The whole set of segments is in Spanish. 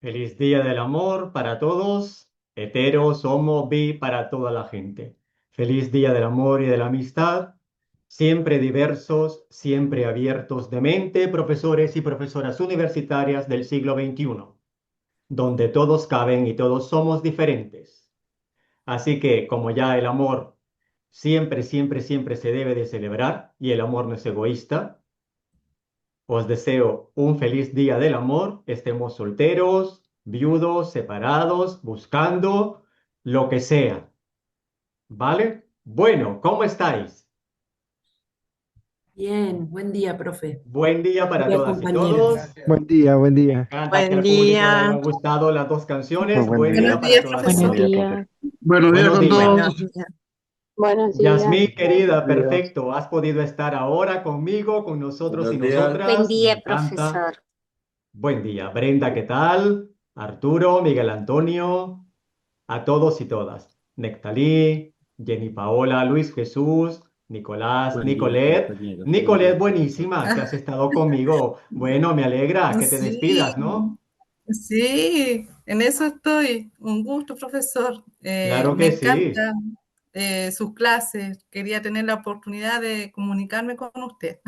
Feliz Día del Amor para todos, heteros, homo, bi, para toda la gente. Feliz Día del Amor y de la Amistad, siempre diversos, siempre abiertos de mente, profesores y profesoras universitarias del siglo XXI, donde todos caben y todos somos diferentes. Así que, como ya el amor siempre, siempre, siempre se debe de celebrar y el amor no es egoísta, os deseo un feliz día del amor, estemos solteros, viudos, separados, buscando, lo que sea. ¿Vale? Bueno, ¿cómo estáis? Bien, buen día, profe. Buen día Buen para día, todas y compañeros. todos. Buen día, buen Me día. encanta que Buen al público le hayan día. gustado las dos Muy canciones. buen Buen día. día Buenos para días, todas y Buen Buenos profesor. día, todos. profe. días. Buenos días Buenos con días. Buenos todos. días. Buenos días. Yasmín, querida, Días. perfecto. Has podido estar ahora conmigo, con nosotros y Buenos días. Buen nosotras. Me día, encanta. profesor. Buen día. Brenda, ¿qué tal? Arturo, Miguel Antonio. A todos y todas. Nectalí, Jenny Paola, Luis Jesús, Nicolás, Buen día, Nicolet. compañeros. Buen día, Nicolet, profesor. buenísima, que has Ah, estado conmigo. Bueno, me alegra que te sí, despidas, ¿no? sí, en eso estoy. Un gusto, profesor. Claro Me que sí. encanta sus clases. Quería tener la oportunidad de comunicarme con usted.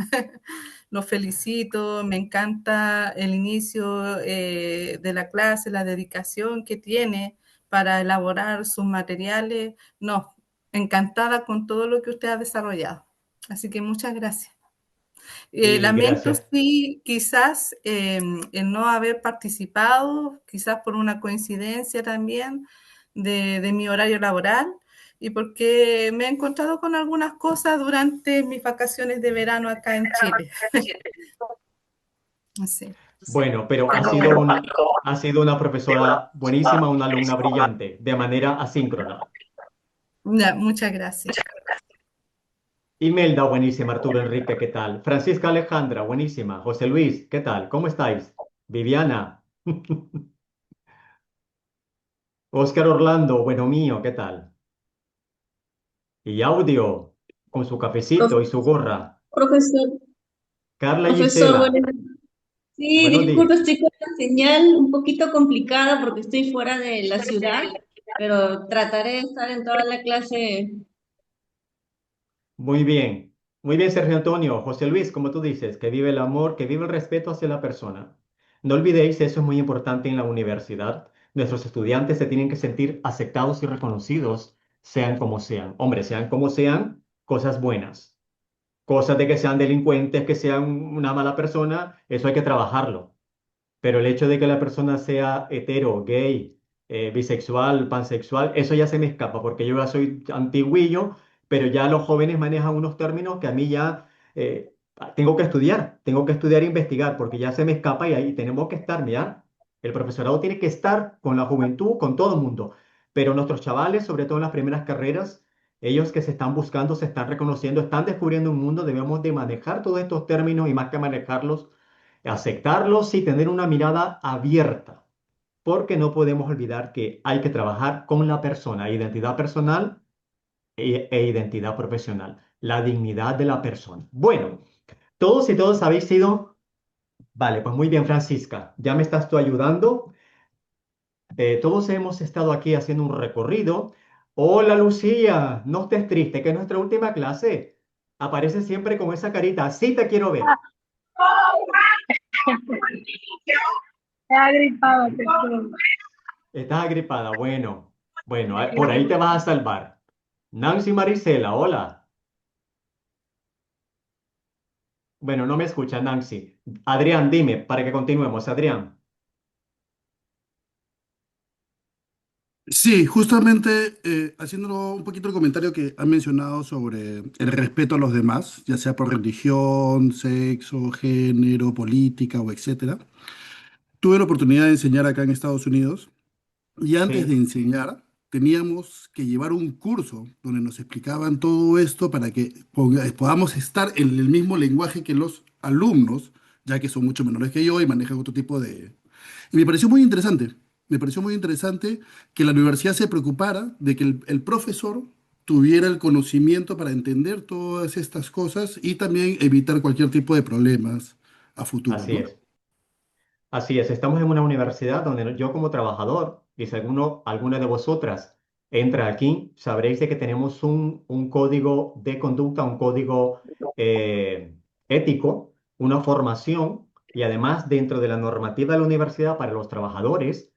Lo felicito, me encanta el inicio de la clase, la dedicación que tiene para elaborar sus materiales. No, encantada con todo lo que usted ha desarrollado. Así que muchas gracias. Y Lamento gracias. sí, quizás el no haber participado, quizás por una coincidencia también de mi horario laboral y porque me he encontrado con algunas cosas durante mis vacaciones de verano acá en Chile. Sí. Bueno, pero Bueno, ha sido una profesora buenísima, una alumna brillante, de manera asíncrona. Ya, muchas gracias. Imelda, buenísima. Arturo Enrique, ¿qué tal? Francisca Alejandra, buenísima. José Luis, ¿qué tal? ¿Cómo estáis? Viviana. Oscar Orlando, bueno mío, ¿qué tal? Y audio, con su Prof- cafecito y su gorra. Profesor, Carla profesor, Gisela, buenas. Sí, buenos disculpe, días. estoy con la señal un poquito complicada porque estoy fuera de la ciudad, pero trataré de estar en toda la clase. Muy bien. Muy bien, Sergio Antonio. José Luis, como tú dices, que vive el amor, que vive el respeto hacia la persona. No olvidéis, eso es muy importante en la universidad. Nuestros estudiantes se tienen que sentir aceptados y reconocidos, sean como sean. Hombre, sean como sean, cosas buenas. Cosas de que sean delincuentes, que sean una mala persona, eso hay que trabajarlo. Pero el hecho de que la persona sea hetero, gay, bisexual, pansexual, eso ya se me escapa, porque yo ya soy antiguillo, pero ya los jóvenes manejan unos términos que a mí ya tengo que estudiar e investigar, porque ya se me escapa y ahí tenemos que estar, mira, el profesorado tiene que estar con la juventud, con todo el mundo, pero nuestros chavales, sobre todo en las primeras carreras, ellos que se están buscando, se están reconociendo, están descubriendo un mundo, debemos de manejar todos estos términos y más que manejarlos aceptarlos y tener una mirada abierta, porque no podemos olvidar que hay que trabajar con la persona, identidad personal e identidad profesional, la dignidad de la persona. Bueno, todos y todos habéis sido, vale, pues muy bien, Francisca, ya me estás tú ayudando. Todos hemos estado aquí haciendo un recorrido. Hola, Lucía, no estés triste, que es nuestra última clase. Aparece siempre con esa carita, sí te quiero ver. Está gripado, perdón. Estás agripada. Bueno, bueno, por ahí te vas a salvar. Nancy Marisela, hola. Bueno, no me escucha Nancy. Adrián, dime, para que continuemos. Adrián. Sí, justamente haciendo un poquito el comentario que han mencionado sobre el respeto a los demás, ya sea por religión, sexo, género, política o etcétera. Tuve la oportunidad de enseñar acá en Estados Unidos y antes de Sí, enseñar teníamos que llevar un curso donde nos explicaban todo esto para que podamos estar en el mismo lenguaje que los alumnos, ya que son mucho menores que yo y manejan otro tipo de... Y me pareció muy interesante, me pareció muy interesante que la universidad se preocupara de que el profesor tuviera el conocimiento para entender todas estas cosas y también evitar cualquier tipo de problemas a futuro, así ¿no? es. Así es, estamos en una universidad donde yo como trabajador, y si alguna de vosotras entra aquí, sabréis de que tenemos un código de conducta, un código eh, ético, una formación, y además dentro de la normativa de la universidad para los trabajadores,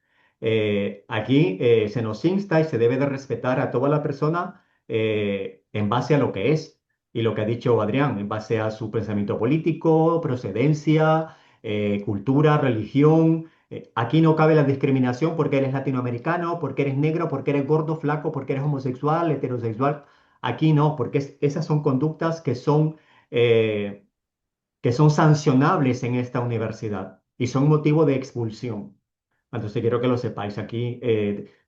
aquí se nos insta y se debe de respetar a toda la persona en base a lo que es, y lo que ha dicho Adrián, en base a su pensamiento político, procedencia, cultura, religión. Aquí no cabe la discriminación porque eres latinoamericano, porque eres negro, porque eres gordo, flaco, porque eres homosexual, heterosexual. Aquí no, porque esas son conductas eh, que son sancionables en esta universidad y son motivo de expulsión. Entonces quiero que lo sepáis. Aquí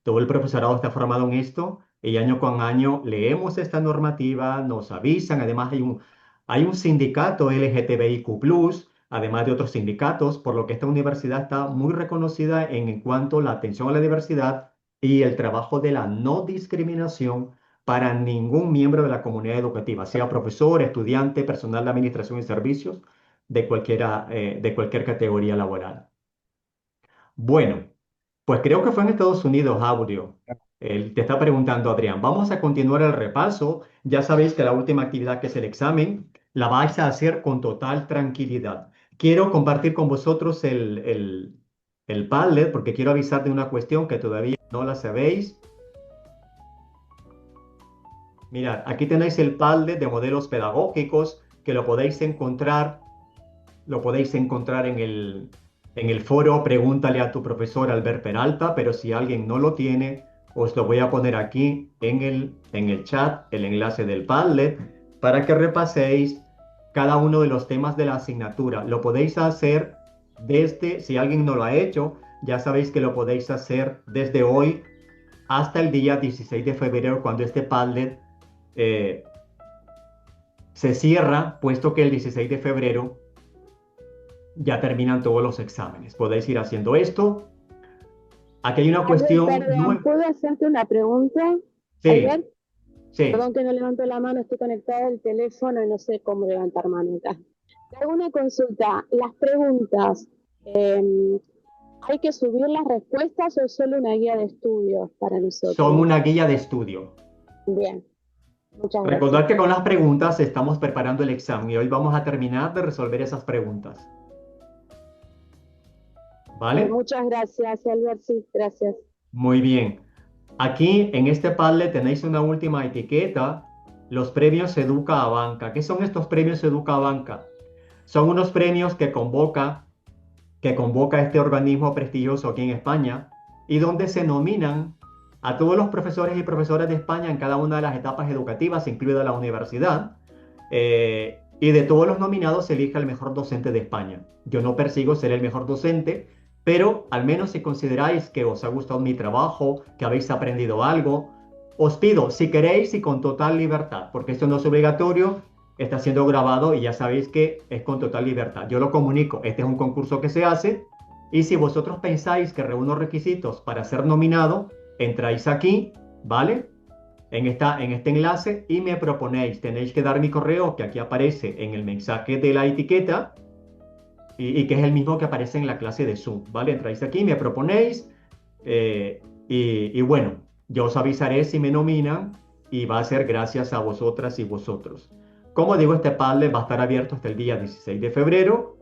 todo el profesorado está formado en esto y año con año leemos esta normativa, nos avisan. Además hay un sindicato LGTBIQ+, además de otros sindicatos, por lo que esta universidad está muy reconocida en cuanto a la atención a la diversidad y el trabajo de la no discriminación para ningún miembro de la comunidad educativa, sea profesor, estudiante, personal de administración y servicios, de cualquier categoría laboral. Bueno, pues creo que fue en Estados Unidos, Audio. Te está preguntando Adrián. Vamos a continuar el repaso. Ya sabéis que la última actividad, que es el examen, la vais a hacer con total tranquilidad. Quiero compartir con vosotros el Padlet porque quiero avisar de una cuestión que todavía no la sabéis. Mirad, aquí tenéis el Padlet de modelos pedagógicos que lo podéis encontrar en el foro Pregúntale a tu profesor Albert Peralta, pero si alguien no lo tiene, os lo voy a poner aquí en el chat, el enlace del Padlet, para que repaséis cada uno de los temas de la asignatura. Lo podéis hacer si alguien no lo ha hecho, ya sabéis que lo podéis hacer desde hoy hasta el día 16 de febrero, cuando este Padlet se cierra, puesto que el 16 de febrero ya terminan todos los exámenes. Podéis ir haciendo esto. Aquí hay una cuestión. Perdón, ¿puedo hacerte una pregunta? Sí, Albert, sí. perdón que no levanto la mano, estoy conectada al teléfono y no sé cómo levantar mano acá. Te hago una consulta. Las preguntas, ¿hay que subir las respuestas o es solo una guía de estudios para nosotros? Son una guía de estudio. Bien, muchas gracias. Recordad que con las preguntas estamos preparando el examen y hoy vamos a terminar de resolver esas preguntas. ¿Vale? Muchas gracias, Albert. Sí, gracias. Muy bien. Aquí en este Padlet tenéis una última etiqueta, los premios Educa a Banca. ¿Qué son estos premios Educa a Banca? Son unos premios que convoca este organismo prestigioso aquí en España y donde se nominan a todos los profesores y profesoras de España en cada una de las etapas educativas, incluida la universidad. Y de todos los nominados se elige el mejor docente de España. Yo no persigo ser el mejor docente, pero al menos si consideráis que os ha gustado mi trabajo, que habéis aprendido algo, os pido, si queréis y con total libertad, porque esto no es obligatorio, está siendo grabado y ya sabéis que es con total libertad. Yo lo comunico, este es un concurso que se hace y si vosotros pensáis que reúno requisitos para ser nominado, entráis aquí, ¿vale? En este enlace y me proponéis. Tenéis que dar mi correo que aquí aparece en el mensaje de la etiqueta y que es el mismo que aparece en la clase de Zoom, ¿vale? Entráis aquí, me proponéis y bueno, yo os avisaré si me nominan y va a ser gracias a vosotras y vosotros. Como digo, este Padlet va a estar abierto hasta el día 16 de febrero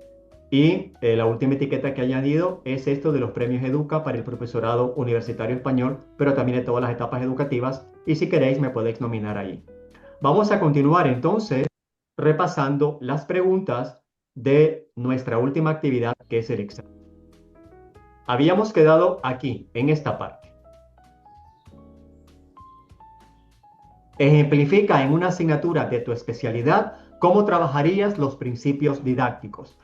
y la última etiqueta que he añadido es esto de los premios Educa para el profesorado universitario español, pero también de todas las etapas educativas y si queréis me podéis nominar ahí. Vamos a continuar entonces repasando las preguntas de nuestra última actividad, que es el examen. Habíamos quedado aquí, en esta parte. Ejemplifica en una asignatura de tu especialidad cómo trabajarías los principios didácticos.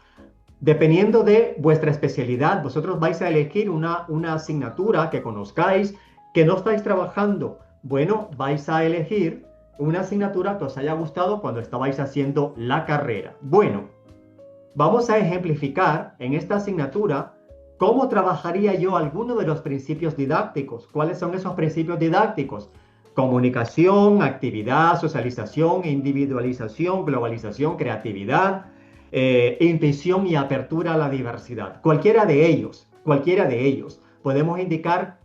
Dependiendo de vuestra especialidad, vosotros vais a elegir una asignatura que conozcáis, que no estáis trabajando. Bueno, vais a elegir una asignatura que os haya gustado cuando estabais haciendo la carrera. Bueno, vamos a ejemplificar en esta asignatura cómo trabajaría yo alguno de los principios didácticos. ¿Cuáles son esos principios didácticos? Comunicación, actividad, socialización, individualización, globalización, creatividad. intuición y apertura a la diversidad. Cualquiera de ellos. Podemos indicar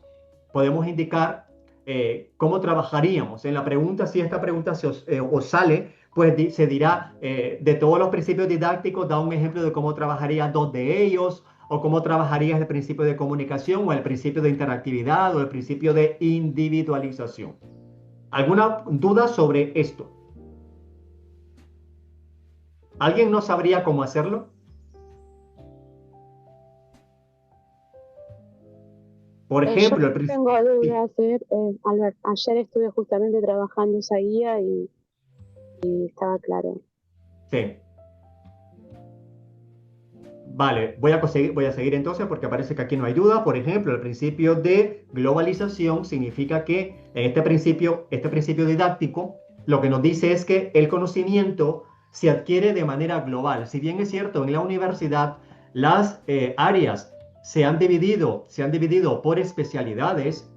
cómo trabajaríamos. En la pregunta, si esta pregunta os sale, pues se dirá, de todos los principios didácticos, da un ejemplo de cómo trabajaría dos de ellos, o cómo trabajarías el principio de comunicación, o el principio de interactividad, o el principio de individualización. ¿Alguna duda sobre esto? ¿Alguien no sabría cómo hacerlo? Por Yo ejemplo, no tengo dudas, Albert. Ayer estuve justamente trabajando esa guía y estaba claro. sí. Vale, voy a seguir entonces porque parece que aquí no hay duda. Por ejemplo, el principio de globalización significa que en este principio didáctico, lo que nos dice es que el conocimiento se adquiere de manera global. Si bien es cierto, en la universidad las áreas se han dividido por especialidades,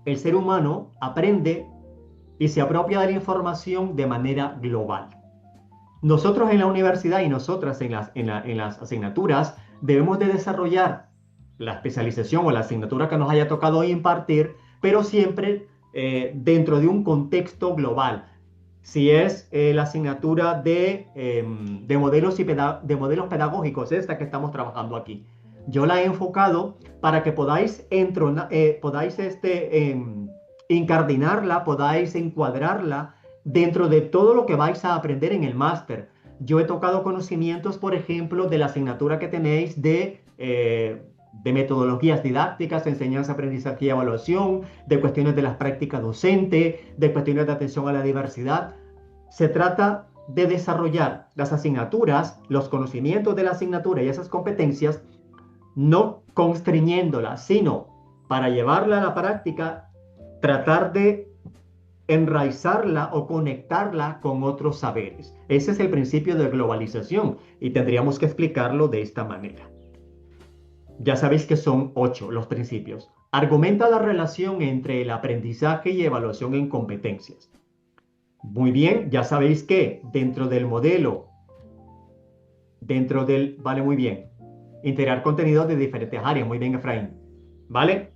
el ser humano aprende y se apropia de la información de manera global. Nosotros en la universidad y nosotras en las asignaturas debemos de desarrollar la especialización o la asignatura que nos haya tocado impartir, pero siempre dentro de un contexto global. Si es la asignatura de modelos de modelos pedagógicos, esta que estamos trabajando aquí, yo la he enfocado para que podáis incardinarla, podáis encuadrarla dentro de todo lo que vais a aprender en el máster. Yo he tocado conocimientos, por ejemplo, de la asignatura que tenéis de metodologías didácticas, enseñanza, aprendizaje y evaluación, de cuestiones de las prácticas docentes, de cuestiones de atención a la diversidad. Se trata de desarrollar las asignaturas, los conocimientos de la asignatura y esas competencias, no constriñéndolas, sino para llevarla a la práctica, tratar de enraizarla o conectarla con otros saberes. Ese es el principio de globalización y tendríamos que explicarlo de esta manera. Ya sabéis que son 8 los principios. Argumenta la relación entre el aprendizaje y evaluación en competencias. Muy bien, ya sabéis que vale, muy bien, integrar contenidos de diferentes áreas. Muy bien, Efraín. ¿Vale?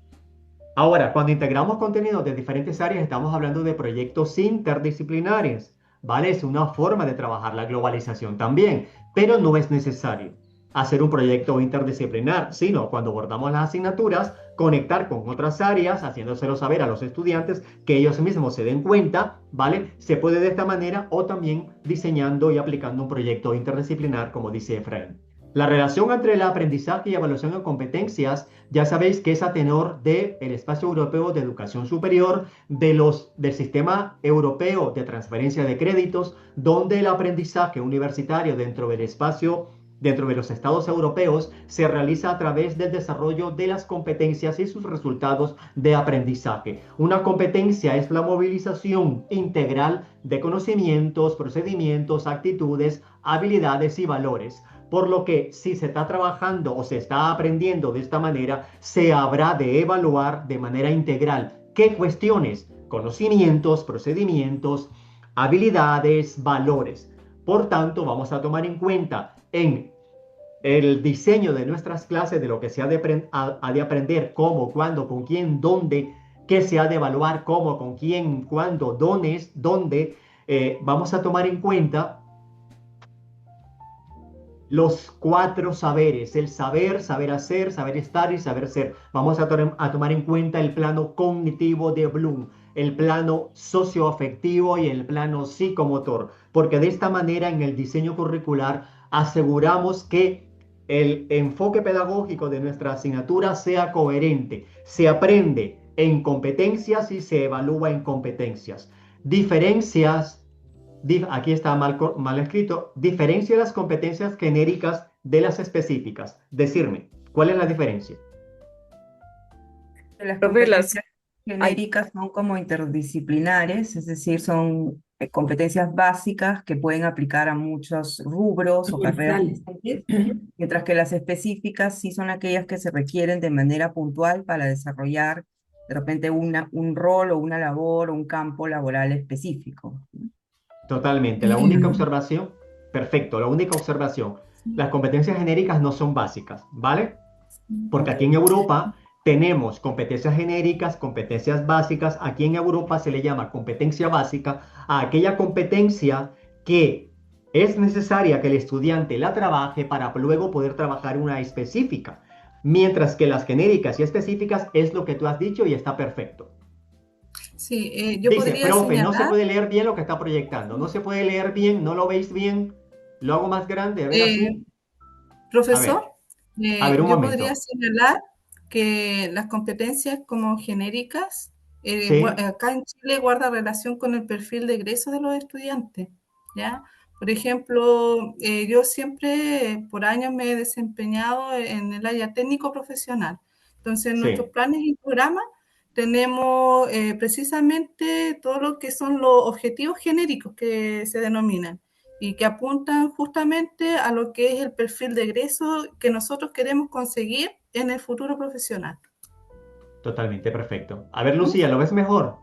Ahora, cuando integramos contenidos de diferentes áreas, estamos hablando de proyectos interdisciplinares, ¿vale? Es una forma de trabajar la globalización también, pero no es necesario hacer un proyecto interdisciplinar, sino cuando abordamos las asignaturas, conectar con otras áreas, haciéndoselo saber a los estudiantes que ellos mismos se den cuenta, ¿vale? Se puede de esta manera o también diseñando y aplicando un proyecto interdisciplinar, como dice Efraín. La relación entre el aprendizaje y evaluación de competencias, ya sabéis que es a tenor del Espacio Europeo de Educación Superior, del Sistema Europeo de Transferencia de Créditos, donde el aprendizaje universitario dentro de los estados europeos, se realiza a través del desarrollo de las competencias y sus resultados de aprendizaje. Una competencia es la movilización integral de conocimientos, procedimientos, actitudes, habilidades y valores. Por lo que si se está trabajando o se está aprendiendo de esta manera, se habrá de evaluar de manera integral qué cuestiones, conocimientos, procedimientos, habilidades, valores. Por tanto, vamos a tomar en cuenta en el diseño de nuestras clases de lo que se ha de aprender, cómo, cuándo, con quién, dónde, qué se ha de evaluar, cómo, con quién, cuándo, dónde. Vamos a tomar en cuenta los 4 saberes: el saber, saber hacer, saber estar y saber ser. Vamos a tomar en cuenta el plano cognitivo de Bloom, el plano socioafectivo y el plano psicomotor, porque de esta manera en el diseño curricular aseguramos que el enfoque pedagógico de nuestra asignatura sea coherente. Se aprende en competencias y se evalúa en competencias. Aquí está mal escrito: diferencia las competencias genéricas de las específicas. Decirme, ¿cuál es la diferencia? Las Profe, competencias genéricas son como interdisciplinares, es decir, son competencias básicas que pueden aplicar a muchos rubros o carreras diferentes, mientras que las específicas sí son aquellas que se requieren de manera puntual para desarrollar de repente un rol o una labor o un campo laboral específico. Totalmente. La única observación, perfecto. La única observación, Sí. las competencias genéricas no son básicas, ¿vale? Porque Ok. aquí en Europa tenemos competencias genéricas, competencias básicas. Aquí en Europa se le llama competencia básica a aquella competencia que es necesaria que el estudiante la trabaje para luego poder trabajar una específica. Mientras que las genéricas y específicas es lo que tú has dicho y está perfecto. Sí, yo Dice, podría profe, no se señalar, puede leer bien lo que está proyectando. No se puede leer bien, no lo veis bien. Lo hago más grande, a ver eh, así. A ver, profesor, a ver un yo podría momento. señalar que las competencias como genéricas, Sí, acá en Chile guarda relación con el perfil de egreso de los estudiantes, ¿ya? Por ejemplo, yo siempre por años me he desempeñado en el área técnico profesional. Entonces, en nuestros sí. planes y programas tenemos precisamente todo lo que son los objetivos genéricos que se denominan y que apuntan justamente a lo que es el perfil de egreso que nosotros queremos conseguir en el futuro profesional. Totalmente perfecto. A ver, ¿Mm? Lucía, ¿lo ves mejor?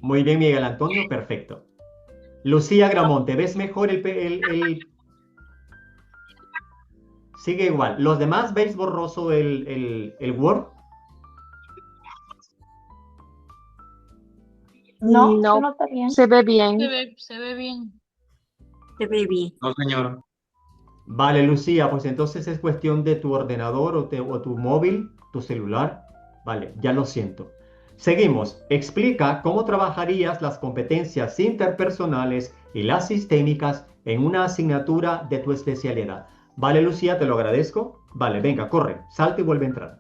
Muy bien, Miguel Antonio, perfecto. Lucía Gramonte, ¿ves mejor Sigue igual. ¿Los demás veis borroso el Word? No, se No, nota bien. se ve bien. Se ve bien. Se ve bien. No, señor. Vale, Lucía, pues entonces es cuestión de tu ordenador o tu móvil, tu celular. Vale, ya lo siento. Seguimos. Explica cómo trabajarías las competencias interpersonales y las sistémicas en una asignatura de tu especialidad. Vale, Lucía, te lo agradezco. Vale, venga, corre, salta y vuelve a entrar.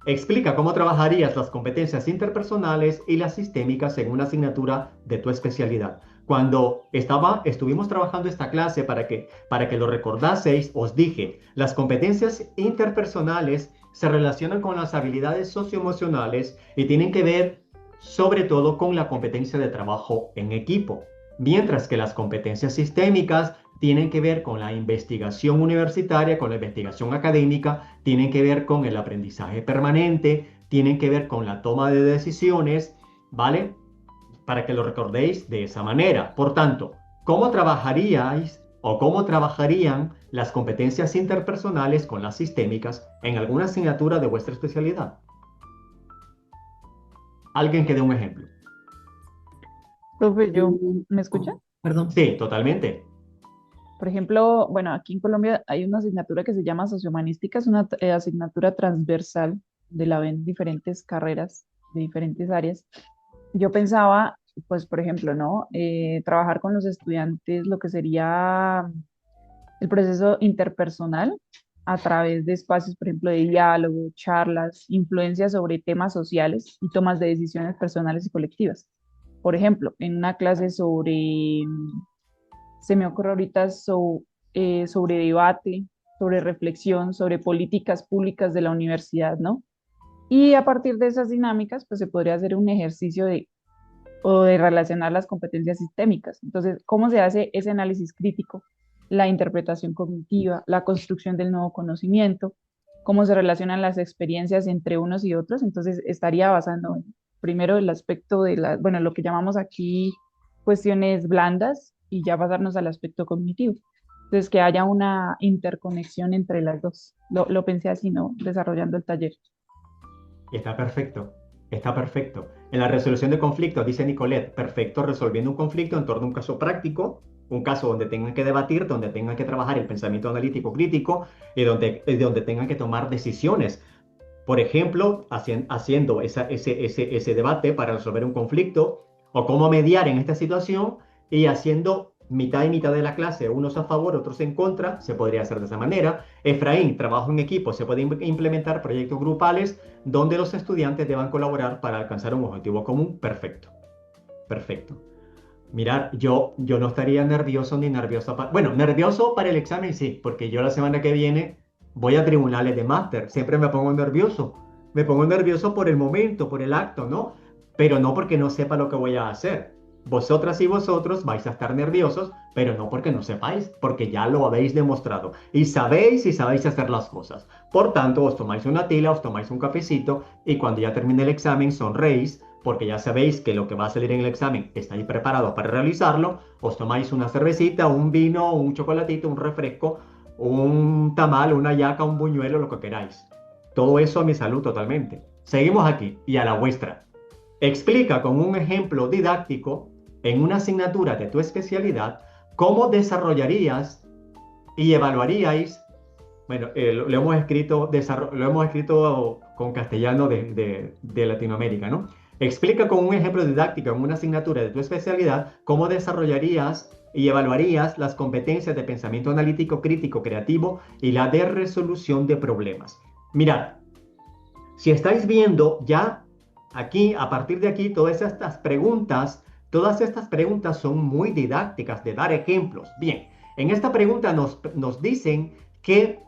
Explica cómo trabajarías las competencias interpersonales y las sistémicas en una asignatura de tu especialidad. Cuando estuvimos trabajando esta clase para que lo recordaseis, os dije, las competencias interpersonales se relacionan con las habilidades socioemocionales y tienen que ver sobre todo con la competencia de trabajo en equipo, mientras que las competencias sistémicas tienen que ver con la investigación universitaria, con la investigación académica, tienen que ver con el aprendizaje permanente, tienen que ver con la toma de decisiones, ¿vale? Para que lo recordéis de esa manera. Por tanto, ¿cómo trabajaríais o cómo trabajarían las competencias interpersonales con las sistémicas en alguna asignatura de vuestra especialidad? Alguien que dé un ejemplo. Profe, ¿me escucha? Oh, perdón. Sí, totalmente. Por ejemplo, bueno, aquí en Colombia hay una asignatura que se llama Sociohumanística, es una asignatura transversal de la ven diferentes carreras de diferentes áreas. Yo pensaba, pues, por ejemplo, ¿no? Trabajar con los estudiantes lo que sería el proceso interpersonal a través de espacios, por ejemplo, de diálogo, charlas, influencias sobre temas sociales y tomas de decisiones personales y colectivas. Por ejemplo, en una clase sobre, se me ocurre ahorita sobre debate, sobre reflexión, sobre políticas públicas de la universidad, ¿no? Y a partir de esas dinámicas, pues se podría hacer un ejercicio o de relacionar las competencias sistémicas. Entonces, ¿cómo se hace ese análisis crítico, la interpretación cognitiva, la construcción del nuevo conocimiento, cómo se relacionan las experiencias entre unos y otros? Entonces, estaría basando en, primero, el aspecto de bueno, lo que llamamos aquí cuestiones blandas y ya pasarnos al aspecto cognitivo. Entonces, que haya una interconexión entre las dos. Lo pensé así, ¿no? Desarrollando el taller. Está perfecto, está perfecto. En la resolución de conflictos, dice Nicolette, perfecto, resolviendo un conflicto en torno a un caso práctico, un caso donde tengan que debatir, donde tengan que trabajar el pensamiento analítico crítico y donde tengan que tomar decisiones. Por ejemplo, haciendo ese debate para resolver un conflicto o cómo mediar en esta situación y haciendo mitad y mitad de la clase, unos a favor, otros en contra, se podría hacer de esa manera. Efraín, trabajo en equipo, se puede implementar proyectos grupales donde los estudiantes deban colaborar para alcanzar un objetivo común. Perfecto, perfecto. Mirar, yo no estaría nervioso ni nervioso. Bueno, nervioso para el examen sí, porque yo la semana que viene voy a tribunales de máster. Siempre me pongo nervioso. Me pongo nervioso por el momento, por el acto, ¿no? Pero no porque no sepa lo que voy a hacer. Vosotras y vosotros vais a estar nerviosos, pero no porque no sepáis, porque ya lo habéis demostrado. Y sabéis hacer las cosas. Por tanto, os tomáis una tila, os tomáis un cafecito y cuando ya termine el examen sonreís porque ya sabéis que lo que va a salir en el examen estáis preparados para realizarlo, os tomáis una cervecita, un vino, un chocolatito, un refresco, un tamal, una yaca, un buñuelo, lo que queráis. Todo eso a mi salud totalmente. Seguimos aquí y a la vuestra. Explica con un ejemplo didáctico en una asignatura de tu especialidad cómo desarrollarías y evaluaríais, bueno, lo hemos escrito con castellano de Latinoamérica, ¿no? Explica con un ejemplo didáctico en una asignatura de tu especialidad cómo desarrollarías y evaluarías las competencias de pensamiento analítico, crítico, creativo y la de resolución de problemas. Mirad, si estáis viendo ya aquí, a partir de aquí, todas estas preguntas son muy didácticas de dar ejemplos. Bien, en esta pregunta nos dicen que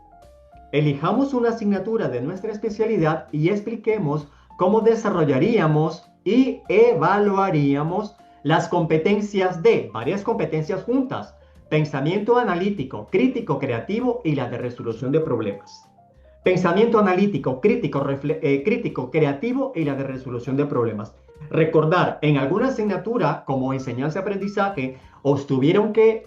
elijamos una asignatura de nuestra especialidad y expliquemos cómo desarrollaríamos y evaluaríamos las competencias de varias competencias juntas: pensamiento analítico, crítico, creativo y la de resolución de problemas. Pensamiento analítico, crítico, creativo y la de resolución de problemas. Recordar, en alguna asignatura como enseñanza-aprendizaje, os tuvieron que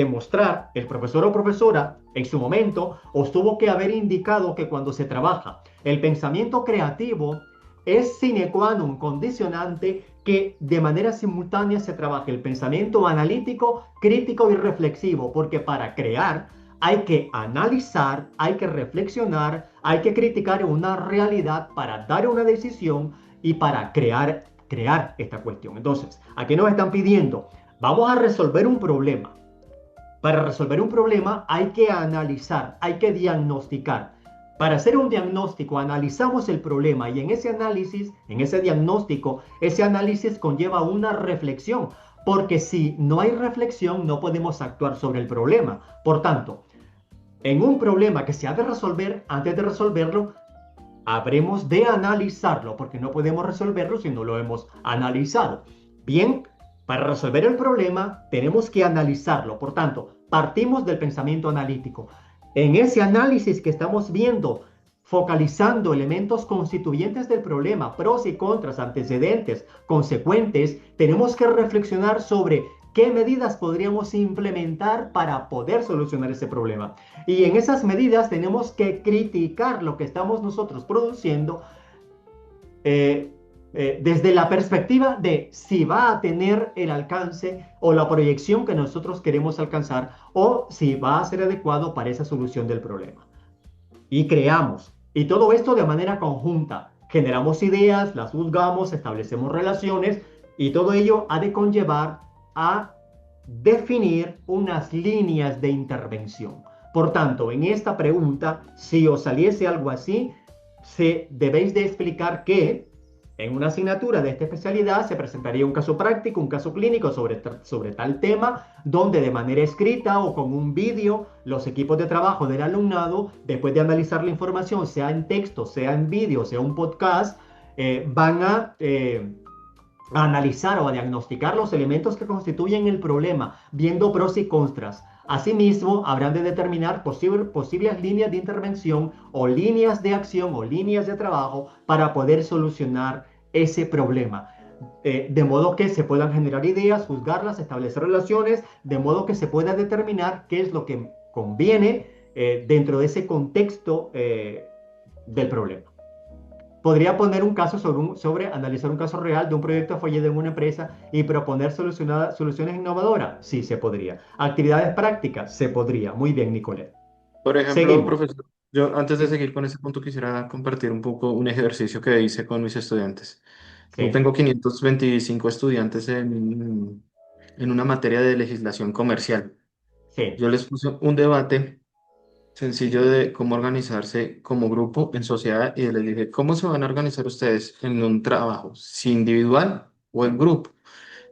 mostrar, el profesor o profesora en su momento, os tuvo que haber indicado que cuando se trabaja el pensamiento creativo es sine qua non, condicionante, que de manera simultánea se trabaje el pensamiento analítico, crítico y reflexivo, porque para crear hay que analizar, hay que reflexionar, hay que criticar una realidad para dar una decisión y para crear esta cuestión. Entonces, aquí nos están pidiendo, vamos a resolver un problema. Para resolver un problema hay que analizar, hay que diagnosticar. Para hacer un diagnóstico analizamos el problema y en ese análisis, en ese diagnóstico, ese análisis conlleva una reflexión, porque si no hay reflexión no podemos actuar sobre el problema. Por tanto, en un problema que se ha de resolver, antes de resolverlo, habremos de analizarlo, porque no podemos resolverlo si no lo hemos analizado. Bien, para resolver el problema tenemos que analizarlo. Por tanto, partimos del pensamiento analítico. En ese análisis que estamos viendo, focalizando elementos constituyentes del problema, pros y contras, antecedentes, consecuentes, tenemos que reflexionar sobre qué medidas podríamos implementar para poder solucionar ese problema. Y en esas medidas tenemos que criticar lo que estamos nosotros produciendo desde la perspectiva de si va a tener el alcance o la proyección que nosotros queremos alcanzar, o si va a ser adecuado para esa solución del problema. Y creamos. Y todo esto de manera conjunta. Generamos ideas, las juzgamos, establecemos relaciones, y todo ello ha de conllevar a definir unas líneas de intervención. Por tanto, en esta pregunta, si os saliese algo así, debéis de explicar que en una asignatura de esta especialidad se presentaría un caso práctico, un caso clínico sobre tal tema, donde de manera escrita o con un vídeo, los equipos de trabajo del alumnado, después de analizar la información, sea en texto, sea en vídeo, sea un podcast, van a analizar o a diagnosticar los elementos que constituyen el problema, viendo pros y contras. Asimismo, habrán de determinar posibles líneas de intervención o líneas de acción o líneas de trabajo para poder solucionar ese problema. De modo que se puedan generar ideas, juzgarlas, establecer relaciones, de modo que se pueda determinar qué es lo que conviene dentro de ese contexto del problema. Podría poner un caso sobre analizar un caso real de un proyecto fallido en una empresa y proponer soluciones innovadoras. Sí, se podría. Actividades prácticas, se podría. Muy bien, Nicolette. Por ejemplo, Seguimos. profesor, yo antes de seguir con ese punto quisiera compartir un poco un ejercicio que hice con mis estudiantes. Yo Sí, tengo 525 estudiantes en una materia de legislación comercial. sí. Yo les puse un debate sencillo de cómo organizarse como grupo en sociedad y les dije, ¿cómo se van a organizar ustedes en un trabajo, si individual o en grupo?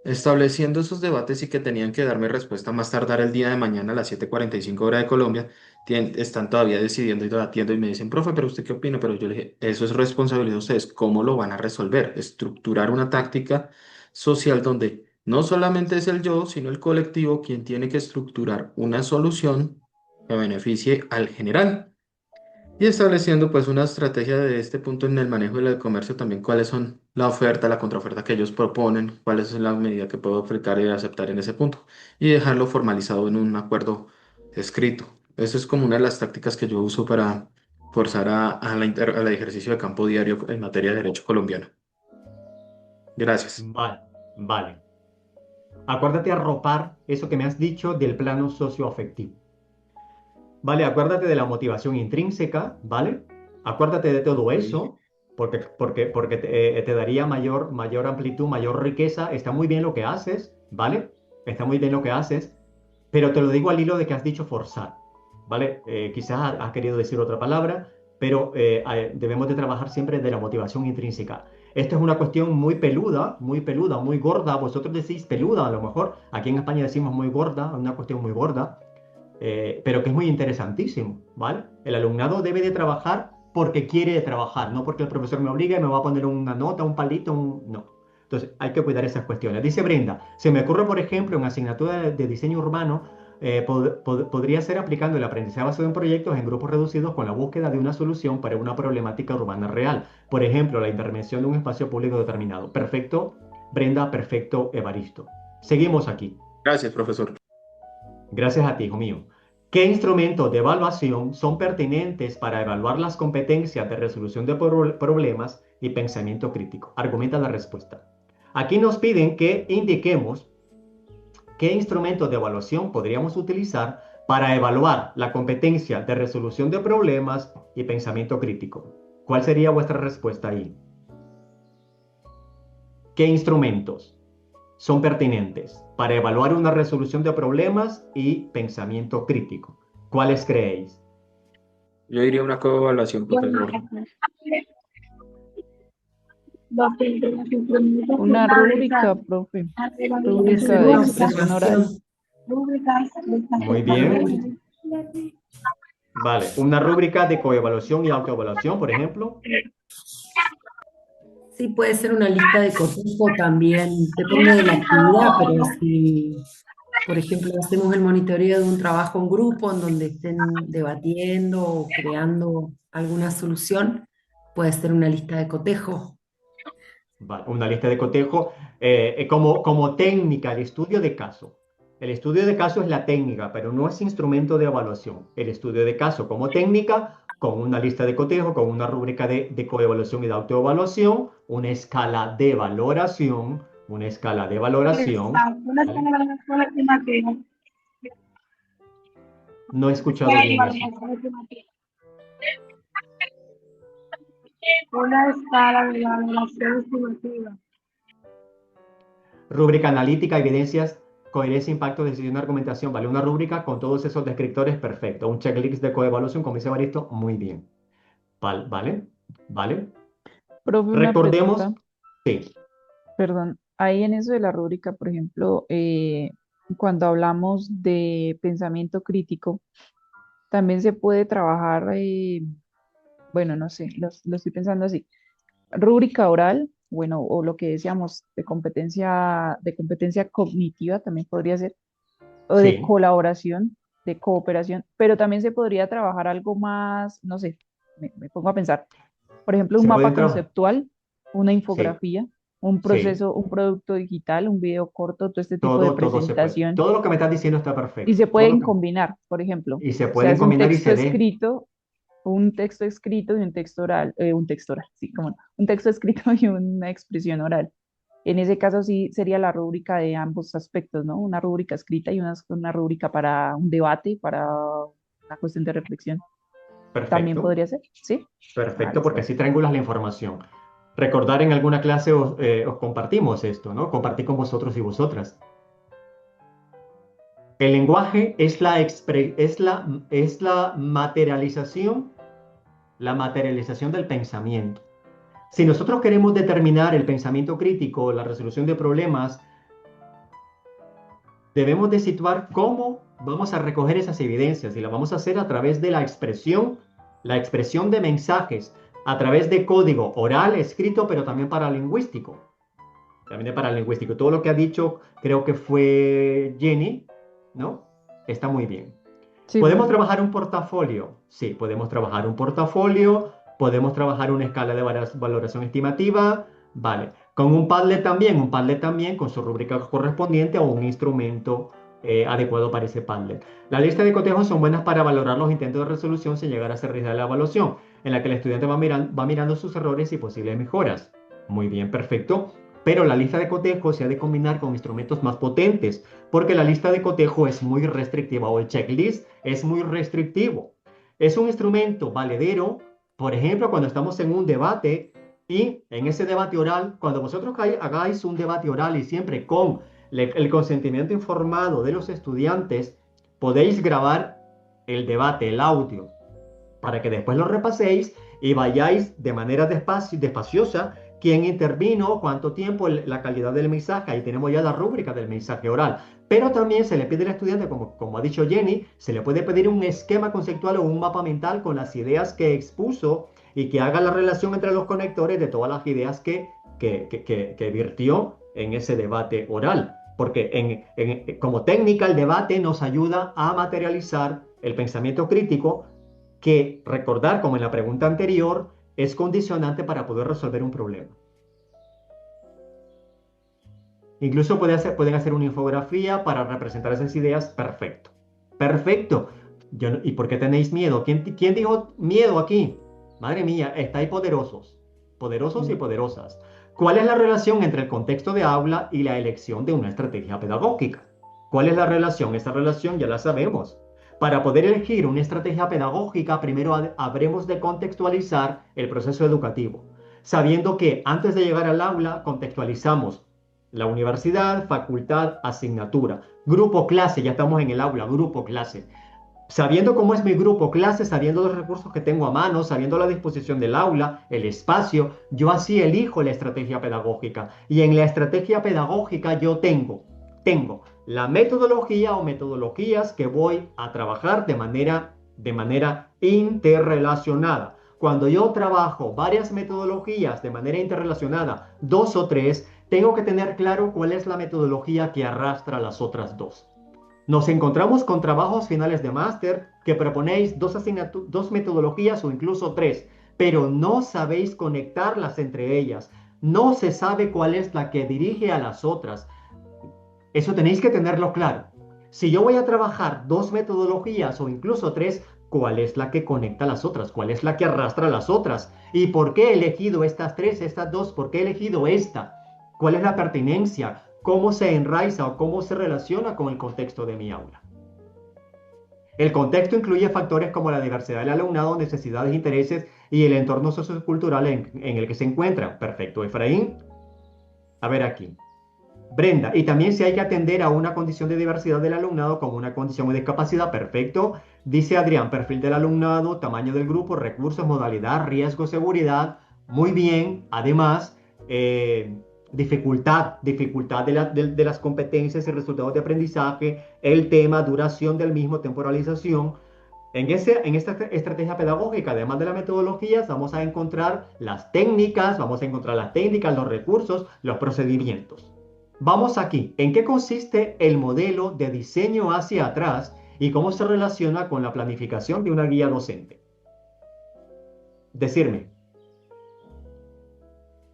Estableciendo esos debates y que tenían que darme respuesta más tardar el día de mañana a las 7:45 hora de Colombia, están todavía decidiendo y debatiendo y me dicen, profe, pero ¿usted qué opina? Pero yo le dije, eso es responsabilidad de ustedes, ¿cómo lo van a resolver? Estructurar una táctica social donde no solamente es el yo, sino el colectivo quien tiene que estructurar una solución que beneficie al general. Y estableciendo pues una estrategia de este punto en el manejo del comercio también, cuáles son la oferta, la contraoferta que ellos proponen, cuál es la medida que puedo aplicar y aceptar en ese punto, y dejarlo formalizado en un acuerdo escrito. Eso es como una de las tácticas que yo uso para forzar al ejercicio de campo diario en materia de derecho colombiano. Gracias. Vale, vale. Acuérdate arropar eso que me has dicho del plano socioafectivo. Vale, acuérdate de la motivación intrínseca, ¿vale? Acuérdate de todo Sí. eso, porque te daría mayor amplitud, mayor riqueza. Está muy bien lo que haces, ¿vale? Está muy bien lo que haces, pero te lo digo al hilo de que has dicho forzar, ¿vale? Quizás has querido decir otra palabra, pero debemos de trabajar siempre de la motivación intrínseca. Esto es una cuestión muy peluda, muy gorda. Vosotros decís peluda, a lo mejor. Aquí en España decimos muy gorda, una cuestión muy gorda, pero que es muy interesantísimo, ¿vale? El alumnado debe de trabajar porque quiere trabajar, no porque el profesor me obliga y me va a poner una nota, un palito, no. Entonces, hay que cuidar esas cuestiones. Dice Brenda, se me ocurre, por ejemplo, en asignatura de diseño urbano, podría ser aplicando el aprendizaje basado en proyectos en grupos reducidos con la búsqueda de una solución para una problemática urbana real. Por ejemplo, la intervención de un espacio público determinado. Perfecto, Brenda, perfecto, Evaristo. Seguimos aquí. Gracias, profesor. Gracias a ti, hijo mío. ¿Qué instrumentos de evaluación son pertinentes para evaluar las competencias de resolución de problemas y pensamiento crítico? Argumenta la respuesta. Aquí nos piden que indiquemos qué instrumentos de evaluación podríamos utilizar para evaluar la competencia de resolución de problemas y pensamiento crítico. ¿Cuál sería vuestra respuesta ahí? ¿Qué instrumentos son pertinentes para evaluar una resolución de problemas y pensamiento crítico? ¿Cuáles creéis? Yo diría una coevaluación, profesor. Una rúbrica, profe. Rúbrica de expresión oral. Muy bien. Vale, una rúbrica de coevaluación y autoevaluación, por ejemplo. Sí, puede ser una lista de cotejo también, depende de la actividad, pero si, por ejemplo, hacemos el monitoreo de un trabajo en grupo en donde estén debatiendo o creando alguna solución, puede ser una lista de cotejo. Vale, una lista de cotejo como técnica, el estudio de caso. El estudio de caso es la técnica, pero no es instrumento de evaluación. El estudio de caso como técnica, con una lista de cotejo, con una rúbrica de coevaluación y de autoevaluación, una escala de valoración, una escala de valoración. ¿Vale? No he escuchado bien eso. Una escala de valoración estimativa. Rúbrica analítica, evidencias, coherencia, impacto, decisión, argumentación. Vale, una rúbrica con todos esos descriptores, perfecto. Un checklist de coevaluación, como dice Baristo, muy bien. Vale, vale. Profe, una Recordemos, pregunta. sí, Perdón, ahí en eso de la rúbrica, por ejemplo, cuando hablamos de pensamiento crítico, también se puede trabajar, bueno, no sé, lo estoy pensando así, rúbrica oral, bueno, o lo que decíamos de competencia cognitiva también podría ser, o de sí, colaboración, de cooperación, pero también se podría trabajar algo más, no sé, me pongo a pensar, por ejemplo, un se pueden mapa trabajar. conceptual, una Sí, infografía, un sí, proceso, un producto digital, un video corto, todo este tipo de todo se puede. presentación. Todo lo que me estás diciendo está Y se perfecto. pueden combinar, por ejemplo, Y se se pueden hace combinar y se ve. un texto escrito y un texto oral, sí, como no, un texto escrito y una expresión oral. En ese caso sí sería la rúbrica de ambos aspectos, ¿no? Una rúbrica escrita y una rúbrica para un debate, para una cuestión de reflexión. También Perfecto, podría ser, ¿sí? Ah, perfecto, porque listo. así triangulas la información. Recordar en alguna clase os compartimos esto, ¿no? Compartí con vosotros y vosotras. El lenguaje es la materialización del pensamiento. Si nosotros queremos determinar el pensamiento crítico, la resolución de problemas, debemos de situar cómo vamos a recoger esas evidencias y la vamos a hacer a través de la expresión de mensajes, a través de código oral, escrito, pero también paralingüístico. También paralingüístico. Todo lo que ha dicho, creo que fue Jenny, ¿no? Está muy bien. Sí, ¿Podemos trabajar un portafolio? Sí, podemos trabajar un portafolio, podemos trabajar una escala de valoración estimativa, vale. Con un Padlet también con su rúbrica correspondiente o un instrumento adecuado para ese Padlet. Las listas de cotejos son buenas para valorar los intentos de resolución sin llegar a ser realizar la evaluación, en la que el estudiante va mirando sus errores y posibles mejoras. Muy bien, perfecto. Pero la lista de cotejo se ha de combinar con instrumentos más potentes, porque la lista de cotejo es muy restrictiva o el checklist es muy restrictivo. Es un instrumento valedero, por ejemplo, cuando estamos en un debate y en ese debate oral, cuando vosotros hagáis un debate oral y siempre con el consentimiento informado de los estudiantes, podéis grabar el debate, el audio, para que después lo repaséis y vayáis de manera despaciosa quién intervino, cuánto tiempo, la calidad del mensaje. Ahí tenemos ya la rúbrica del mensaje oral. Pero también se le pide al estudiante, como ha dicho Jenny, se le puede pedir un esquema conceptual o un mapa mental con las ideas que expuso y que haga la relación entre los conectores de todas las ideas que virtió en ese debate oral. Porque como técnica el debate nos ayuda a materializar el pensamiento crítico, que recordar, como en la pregunta anterior, es condicionante para poder resolver un problema. Incluso pueden hacer una infografía para representar esas ideas. Perfecto. Perfecto. ¿Y por qué tenéis miedo? ¿Quién dijo miedo aquí? Madre mía, estáis poderosos. Poderosos y poderosas. ¿Cuál es la relación entre el contexto de aula y la elección de una estrategia pedagógica? ¿Cuál es la relación? Esa relación ya la sabemos. Para poder elegir una estrategia pedagógica, primero habremos de contextualizar el proceso educativo, sabiendo que antes de llegar al aula contextualizamos la universidad, facultad, asignatura, grupo, clase, ya estamos en el aula, grupo, clase. Sabiendo cómo es mi grupo, clase, sabiendo los recursos que tengo a mano, sabiendo la disposición del aula, el espacio, yo así elijo la estrategia pedagógica. Y en la estrategia pedagógica yo tengo la metodología o metodologías que voy a trabajar de manera interrelacionada. Cuando yo trabajo varias metodologías de manera interrelacionada, 2 o 3, tengo que tener claro cuál es la metodología que arrastra las otras 2. Nos encontramos con trabajos finales de máster que proponéis 2 metodologías o incluso 3, pero no sabéis conectarlas entre ellas. No se sabe cuál es la que dirige a las otras. Eso tenéis que tenerlo claro. Si yo voy a trabajar 2 metodologías o incluso 3, ¿cuál es la que conecta a las otras? ¿Cuál es la que arrastra a las otras? ¿Y por qué he elegido estas 3, estas 2? ¿Por qué he elegido esta? ¿Cuál es la pertinencia? ¿Cómo se enraiza o cómo se relaciona con el contexto de mi aula? El contexto incluye factores como la diversidad del alumnado, necesidades, intereses y el entorno sociocultural en el que se encuentra. Perfecto, Efraín. A ver aquí. Brenda, y también si hay que atender a una condición de diversidad del alumnado como una condición de discapacidad. Perfecto. Dice Adrián, perfil del alumnado, tamaño del grupo, recursos, modalidad, riesgo, seguridad. Muy bien. Además, dificultad de las competencias y resultados de aprendizaje, el tema, duración del mismo, temporalización. En esta estrategia pedagógica, además de las metodologías, vamos a encontrar las técnicas, los recursos, los procedimientos. Vamos aquí. ¿En qué consiste el modelo de diseño hacia atrás y cómo se relaciona con la planificación de una guía docente? Decirme.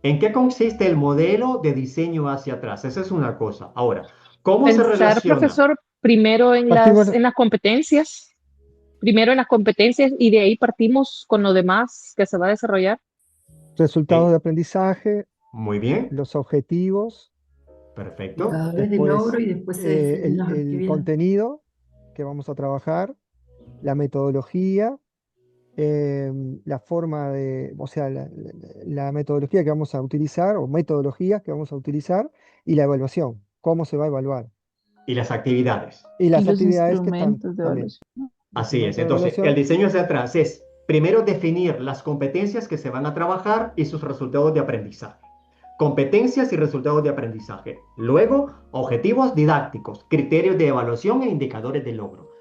¿En qué consiste el modelo de diseño hacia atrás? Esa es una cosa. Ahora, ¿cómo se relaciona? Profesor, primero en las competencias. Primero en las competencias y de ahí partimos con lo demás que se va a desarrollar. Resultados de aprendizaje. Muy bien. Los objetivos. Perfecto. Indicadores de logro y después se definen las el actividades. contenido que vamos a trabajar, la metodología, la forma o sea, la metodología que vamos a utilizar o metodologías que vamos a utilizar y la evaluación, cómo se va a evaluar. Y las actividades. Y las Y los actividades que están instrumentos de también. evaluación. Así es. Instrumentos de Entonces, evaluación. el diseño hacia atrás es primero definir las competencias que se van a trabajar y sus resultados de aprendizaje. Competencias y resultados de aprendizaje. Luego, objetivos didácticos, criterios de evaluación e indicadores de logro.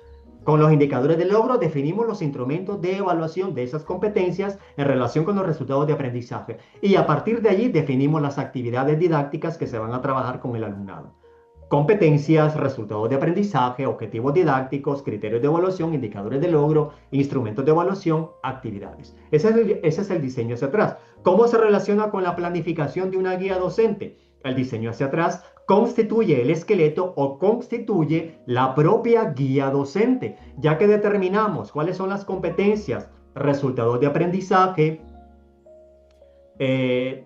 Con los indicadores de logro definimos los instrumentos de evaluación de esas competencias en relación con los resultados de aprendizaje. Y a partir de allí definimos las actividades didácticas que se van a trabajar con el alumnado. competencias, resultados de aprendizaje, objetivos didácticos, criterios de evaluación, indicadores de logro, instrumentos de evaluación, actividades. Ese es el diseño hacia atrás. ¿Cómo se relaciona con la planificación de una guía docente? El diseño hacia atrás constituye el esqueleto o constituye la propia guía docente, ya que determinamos cuáles son las competencias, resultados de aprendizaje, eh,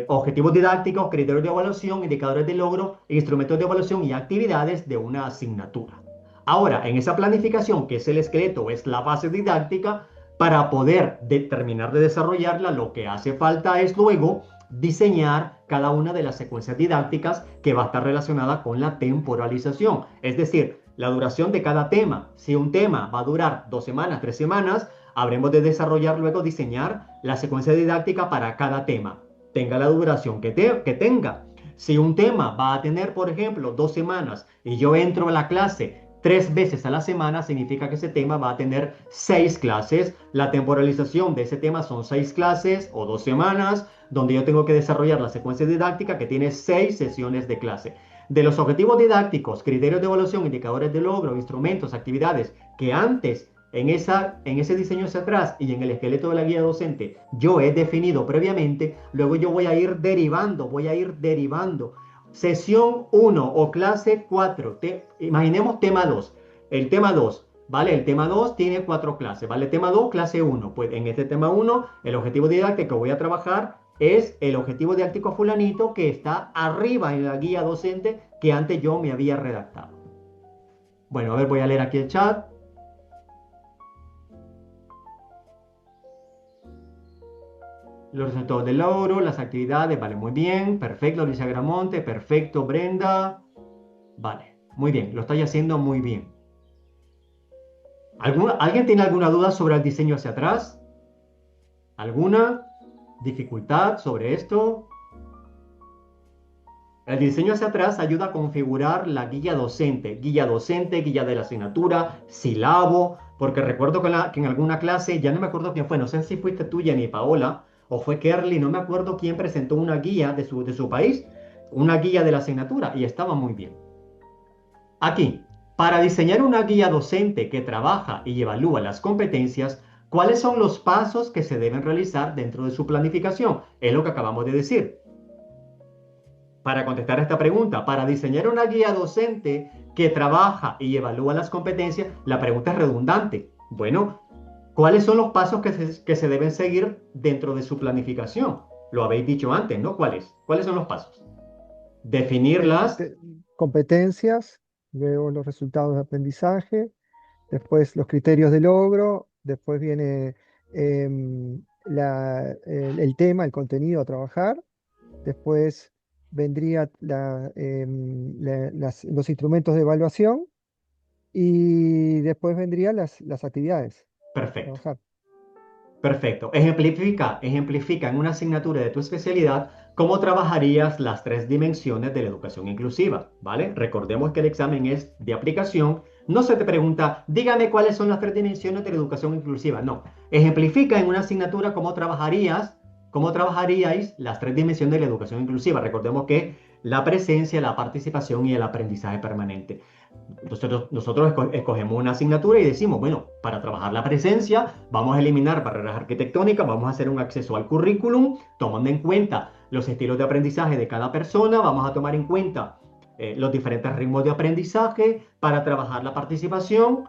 objetivos didácticos, criterios de evaluación, indicadores de logro, instrumentos de evaluación y actividades de una asignatura. Ahora, en esa planificación, que es el esqueleto, es la base didáctica, para poder terminar de desarrollarla, lo que hace falta es luego diseñar cada una de las secuencias didácticas que va a estar relacionada con la temporalización, es decir, la duración de cada tema. Si un tema va a durar 2 semanas, 3 semanas, habremos de desarrollar luego, diseñar la secuencia didáctica para cada tema, tenga la duración que tenga. Si un tema va a tener, por ejemplo, 2 semanas y yo entro a la clase 3 veces a la semana, significa que ese tema va a tener 6 clases. La temporalización de ese tema son 6 clases o 2 semanas, donde yo tengo que desarrollar la secuencia didáctica que tiene 6 sesiones de clase. De los objetivos didácticos, criterios de evaluación, indicadores de logro, instrumentos, actividades, que antes en ese diseño hacia atrás y en el esqueleto de la guía docente yo he definido previamente, luego yo voy a ir derivando. Sesión 1 o clase 4, imaginemos tema 2. El tema 2, ¿vale? El tema 2 tiene 4 clases, ¿vale? Tema 2, clase 1. Pues en este tema 1, el objetivo didáctico que voy a trabajar es el objetivo didáctico fulanito que está arriba en la guía docente que antes yo me había redactado. Bueno, a ver, voy a leer aquí el chat. Los resultados del logro, las actividades, vale, muy bien, perfecto, Alicia Gramonte, perfecto, Brenda, vale, muy bien, lo estáis haciendo muy bien. ¿Alguien tiene alguna duda sobre el diseño hacia atrás? ¿Alguna dificultad sobre esto? El diseño hacia atrás ayuda a configurar la guía docente, guía de la asignatura, sílabo, porque recuerdo que en alguna clase, ya no me acuerdo quién fue, no sé si fuiste tú, Jenny Paola, o fue Kerly, no me acuerdo quién presentó una guía de su país, una guía de la asignatura, y estaba muy bien. Aquí, para diseñar una guía docente que trabaja y evalúa las competencias, ¿cuáles son los pasos que se deben realizar dentro de su planificación? Es lo que acabamos de decir. Para contestar esta pregunta, para diseñar una guía docente que trabaja y evalúa las competencias, la pregunta es redundante. Bueno, ¿cuáles son los pasos que se deben seguir dentro de su planificación? Lo habéis dicho antes, ¿no? ¿Cuáles? ¿Cuáles son los pasos? Definirlas. Competencias, luego los resultados de aprendizaje, después los criterios de logro, después viene el tema, el contenido a trabajar, después vendría los instrumentos de evaluación y después vendrían las actividades. Perfecto. Trabajar. Perfecto. Ejemplifica en una asignatura de tu especialidad cómo trabajarías las 3 dimensiones de la educación inclusiva, ¿vale? Recordemos que el examen es de aplicación. No se te pregunta, dígame cuáles son las 3 dimensiones de la educación inclusiva. No. Ejemplifica en una asignatura cómo trabajaríais las 3 dimensiones de la educación inclusiva. Recordemos que la presencia, la participación y el aprendizaje permanente. Nosotros escogemos una asignatura y decimos, bueno, para trabajar la presencia vamos a eliminar barreras arquitectónicas, vamos a hacer un acceso al currículum, tomando en cuenta los estilos de aprendizaje de cada persona, vamos a tomar en cuenta los diferentes ritmos de aprendizaje para trabajar la participación,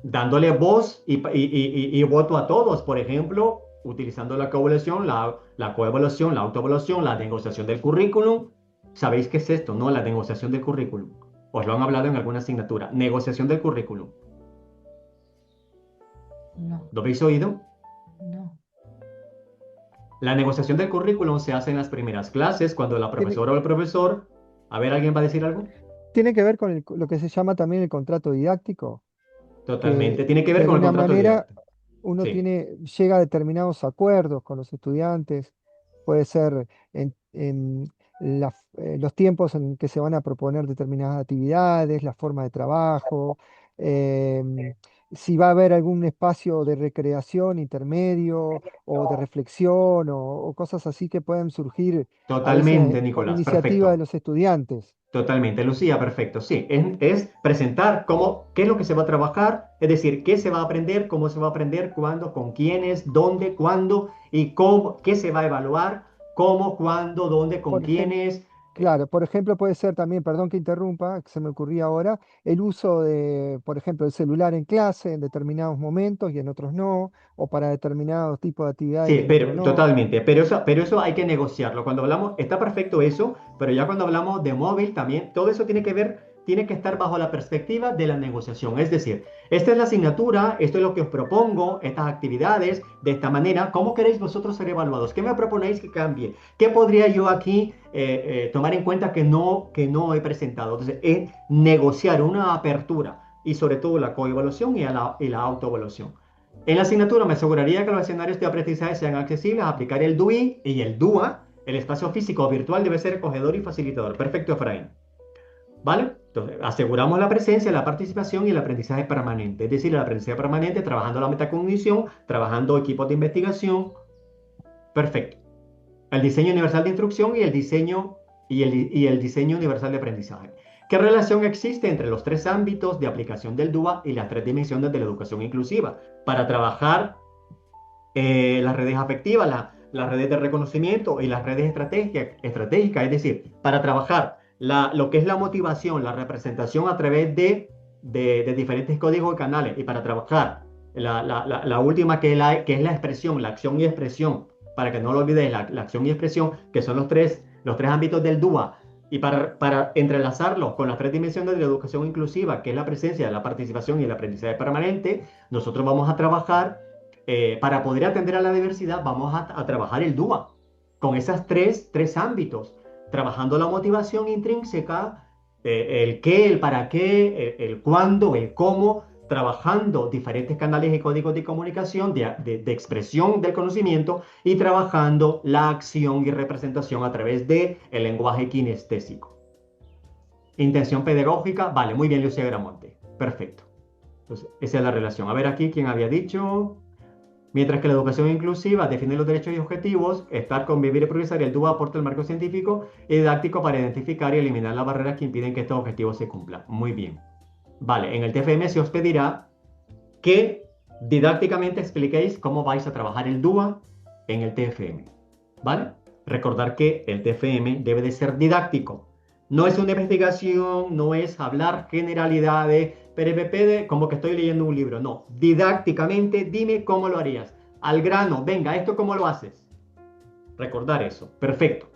dándole voz y voto a todos, por ejemplo, utilizando la coevaluación, la coevaluación, la autoevaluación, la negociación del currículum. ¿Sabéis qué es esto, no? La negociación del currículum. ¿Os lo han hablado en alguna asignatura? Negociación del currículum. No, ¿Lo habéis oído? no. La negociación del currículum se hace en las primeras clases, cuando la profesora o el profesor... A ver, ¿alguien va a decir algo? Tiene que ver con lo que se llama también el contrato didáctico. Totalmente. Tiene que ver De con el alguna contrato manera didáctico. uno Sí. llega a determinados acuerdos con los estudiantes, puede ser en los tiempos en que se van a proponer determinadas actividades, la forma de trabajo, em, si va a haber algún espacio de recreación intermedio o de reflexión o cosas así que puedan surgir a veces Totalmente, por Nicolás, iniciativa de perfecto. los estudiantes. Totalmente, Lucía, perfecto. Sí, es presentar cómo, qué es lo que se va a trabajar, es decir, qué se va a aprender, cómo se va a aprender, cuándo, con quiénes, dónde, cuándo y cómo, qué se va a evaluar, cómo, cuándo, dónde, con Por ejemplo, quiénes. claro, por ejemplo, puede ser también, perdón que interrumpa, que se me ocurría ahora, el uso de, por ejemplo, el celular en clase en determinados momentos y en otros no, o para determinados tipos de actividades y Sí, en otros pero no. totalmente, pero eso hay que negociarlo. Cuando hablamos, está perfecto eso, pero ya cuando hablamos de móvil también, todo eso tiene que ver, tiene que estar bajo la perspectiva de la negociación. Es decir, esta es la asignatura, esto es lo que os propongo, estas actividades, de esta manera, ¿cómo queréis vosotros ser evaluados? ¿Qué me proponéis que cambie? ¿Qué podría yo aquí tomar en cuenta que no he presentado? Entonces, es negociar una apertura y sobre todo la coevaluación y la autoevaluación. En la asignatura me aseguraría que los escenarios de aprendizaje sean accesibles, aplicar el DUI y el DUA. El espacio físico o virtual debe ser acogedor y facilitador. Perfecto, Efraín. ¿Vale? Entonces, aseguramos la presencia, la participación y el aprendizaje permanente. Es decir, el aprendizaje permanente trabajando la metacognición, trabajando equipos de investigación. Perfecto. El diseño universal de instrucción y el diseño universal de aprendizaje. ¿Qué relación existe entre los tres ámbitos de aplicación del DUA y las tres dimensiones de la educación inclusiva? Para trabajar las redes afectivas, las redes de reconocimiento y las redes estratégicas, es decir, para trabajar lo que es la motivación, la representación a través de diferentes códigos y canales, y para trabajar la última que es la expresión, la acción y expresión, para que no lo olvides, la acción y expresión, que son los tres ámbitos del DUA, y para entrelazarlos con las tres dimensiones de la educación inclusiva, que es la presencia, la participación y el aprendizaje permanente, nosotros vamos a trabajar para poder atender a la diversidad, vamos a trabajar el DUA con esos tres ámbitos, trabajando la motivación intrínseca, el qué, el para qué, el cuándo, el cómo, trabajando diferentes canales y códigos de comunicación, de expresión del conocimiento y trabajando la acción y representación a través del lenguaje kinestésico. Intención pedagógica, vale, muy bien, Lucía Gramonte, perfecto. Entonces, esa es la relación. A ver aquí, ¿quién había dicho? Mientras que la educación inclusiva define los derechos y objetivos, estar, convivir y progresar, el DUA aporta el marco científico y didáctico para identificar y eliminar las barreras que impiden que estos objetivos se cumplan. Muy bien. Vale, en el TFM se os pedirá que didácticamente expliquéis cómo vais a trabajar el DUA en el TFM. ¿Vale? Recordar que el TFM debe de ser didáctico. No es una investigación, no es hablar generalidades, PRPP, como que estoy leyendo un libro. No, didácticamente dime cómo lo harías. Al grano, venga, ¿esto cómo lo haces? Recordar eso. Perfecto.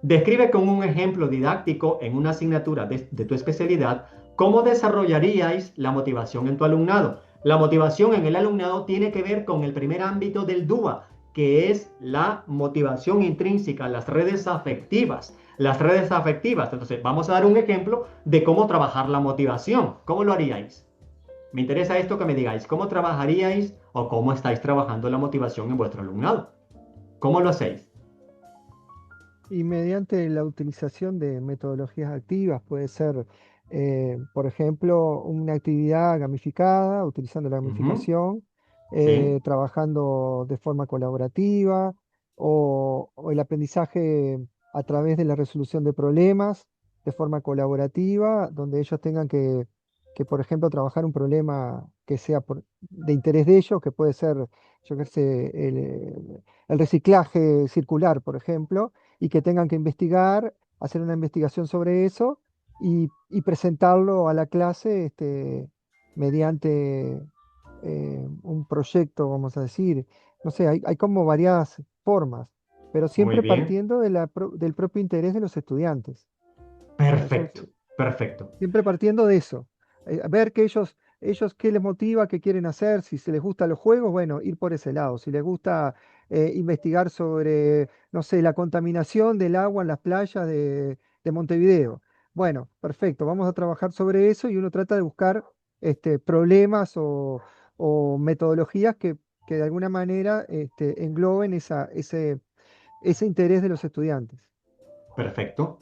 Describe con un ejemplo didáctico en una asignatura de tu especialidad cómo desarrollaríais la motivación en tu alumnado. La motivación en el alumnado tiene que ver con el primer ámbito del DUA, que es la motivación intrínseca, las redes afectivas. Las redes afectivas. Entonces, vamos a dar un ejemplo de cómo trabajar la motivación. ¿Cómo lo haríais? Me interesa esto que me digáis. ¿Cómo trabajaríais o cómo estáis trabajando la motivación en vuestro alumnado? ¿Cómo lo hacéis? Y mediante la utilización de metodologías activas, puede ser, por ejemplo, una actividad gamificada, utilizando la Ujú. gamificación, Sí. trabajando de forma colaborativa, o el aprendizaje a través de la resolución de problemas de forma colaborativa, donde ellos tengan que, por ejemplo, trabajar un problema que sea de interés de ellos, que puede ser, yo qué sé, el reciclaje circular, por ejemplo, y que tengan que investigar, hacer una investigación sobre eso y presentarlo a la clase mediante un proyecto, vamos a decir. No sé, hay como varias formas, pero Muy siempre bien. partiendo del propio interés de los estudiantes. O sea, Perfecto, perfecto. siempre partiendo de eso. Ver que ellos qué les motiva, qué quieren hacer, si se les gustan los juegos, bueno, ir por ese lado. Si les gusta investigar sobre, no sé, la contaminación del agua en las playas de Montevideo. Bueno, perfecto, vamos a trabajar sobre eso y uno trata de buscar problemas o metodologías que de alguna manera engloben ese interés de los estudiantes. Perfecto.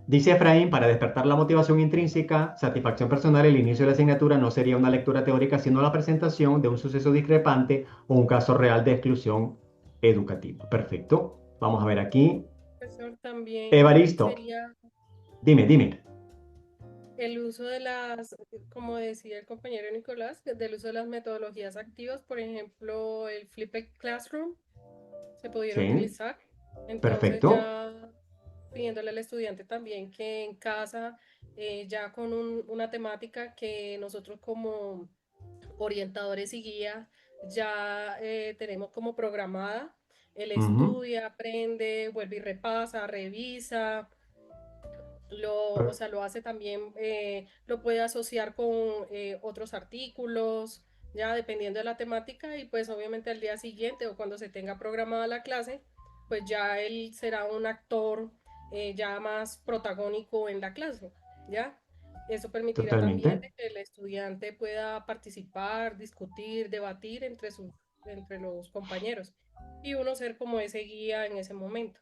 Dice Efraín, para despertar la motivación intrínseca, satisfacción personal, el inicio de la asignatura no sería una lectura teórica, sino la presentación de un suceso discrepante o un caso real de exclusión educativa. Perfecto. Vamos a ver aquí. Profesor, también Evaristo, sería dime. el uso de las, como decía el compañero Nicolás, del uso de las metodologías activas, por ejemplo, el Flipped Classroom se pudiera Sí, utilizar. Entonces perfecto. ya pidiéndole al estudiante también que en casa, ya con una temática que nosotros como orientadores y guías ya tenemos como programada, él Ujú. estudia, aprende, vuelve y repasa, revisa, o Per- sea, lo hace también, lo puede asociar con otros artículos, ya dependiendo de la temática, y pues obviamente al día siguiente o cuando se tenga programada la clase, pues ya él será un actor ya más protagónico en la clase, ¿ya? Eso permitirá también Totalmente. de que el estudiante pueda participar, discutir, debatir entre los compañeros y uno ser como ese guía en ese momento.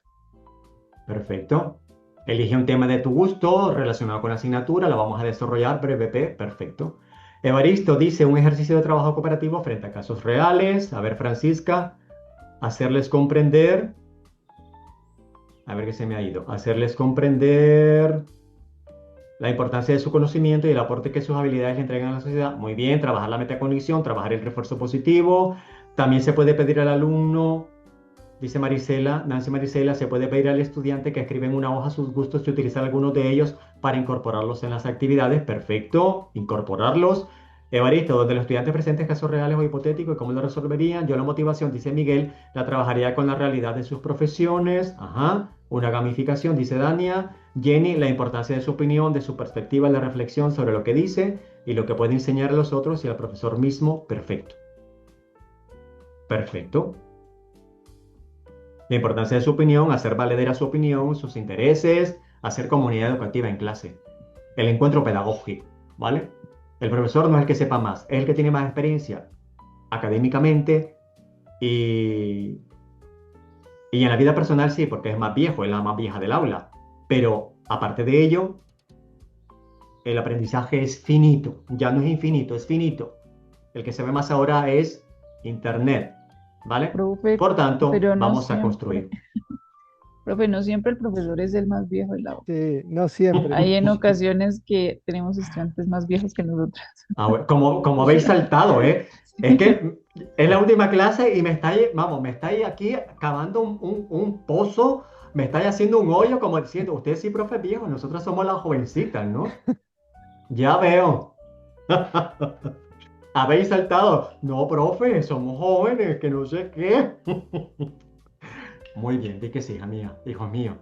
Perfecto. Elige un tema de tu gusto relacionado con la asignatura, la vamos a desarrollar breve. Perfecto. Evaristo dice un ejercicio de trabajo cooperativo frente a casos reales. A ver, Francisca, hacerles comprender. A ver qué se me ha ido. Hacerles comprender la importancia de su conocimiento y el aporte que sus habilidades le entregan a la sociedad. Muy bien, trabajar la metacognición, trabajar el refuerzo positivo. También se puede pedir al alumno, dice Marisela, Nancy Marisela, se puede pedir al estudiante que escriba en una hoja sus gustos y utilizar algunos de ellos para incorporarlos en las actividades. Perfecto, incorporarlos. Evaristo, donde los estudiantes presenten casos reales o hipotéticos y cómo lo resolverían. Yo la motivación, dice Miguel, la trabajaría con la realidad de sus profesiones. Ajá. Una gamificación, dice Dania. Jenny, la importancia de su opinión, de su perspectiva, la reflexión sobre lo que dice y lo que puede enseñar a los otros y al profesor mismo. Perfecto. Perfecto. La importancia de su opinión, hacer valedera su opinión, sus intereses, hacer comunidad educativa en clase. El encuentro pedagógico, ¿vale? El profesor no es el que sepa más, es el que tiene más experiencia académicamente y, y en la vida personal sí, porque es más viejo, es la más vieja del aula. Pero aparte de ello, el aprendizaje es finito, ya no es infinito, es finito. El que se ve más ahora es Internet, ¿vale? Profe, Por tanto, pero no vamos a siempre, construir. profe, no siempre el profesor es el más viejo del aula. Sí, no siempre. Hay en ocasiones que tenemos estudiantes más viejos que nosotros. Ah, bueno, como habéis saltado, ¿eh? Es que es la última clase y me estáis, vamos, me estáis aquí cavando un pozo, me estáis haciendo un hoyo como diciendo, usted sí, profe viejo, nosotros somos las jovencitas, ¿no? Ya veo. Habéis saltado. No, profe, somos jóvenes, que no sé qué. Muy bien, di que sí, hija mía, hijo mío.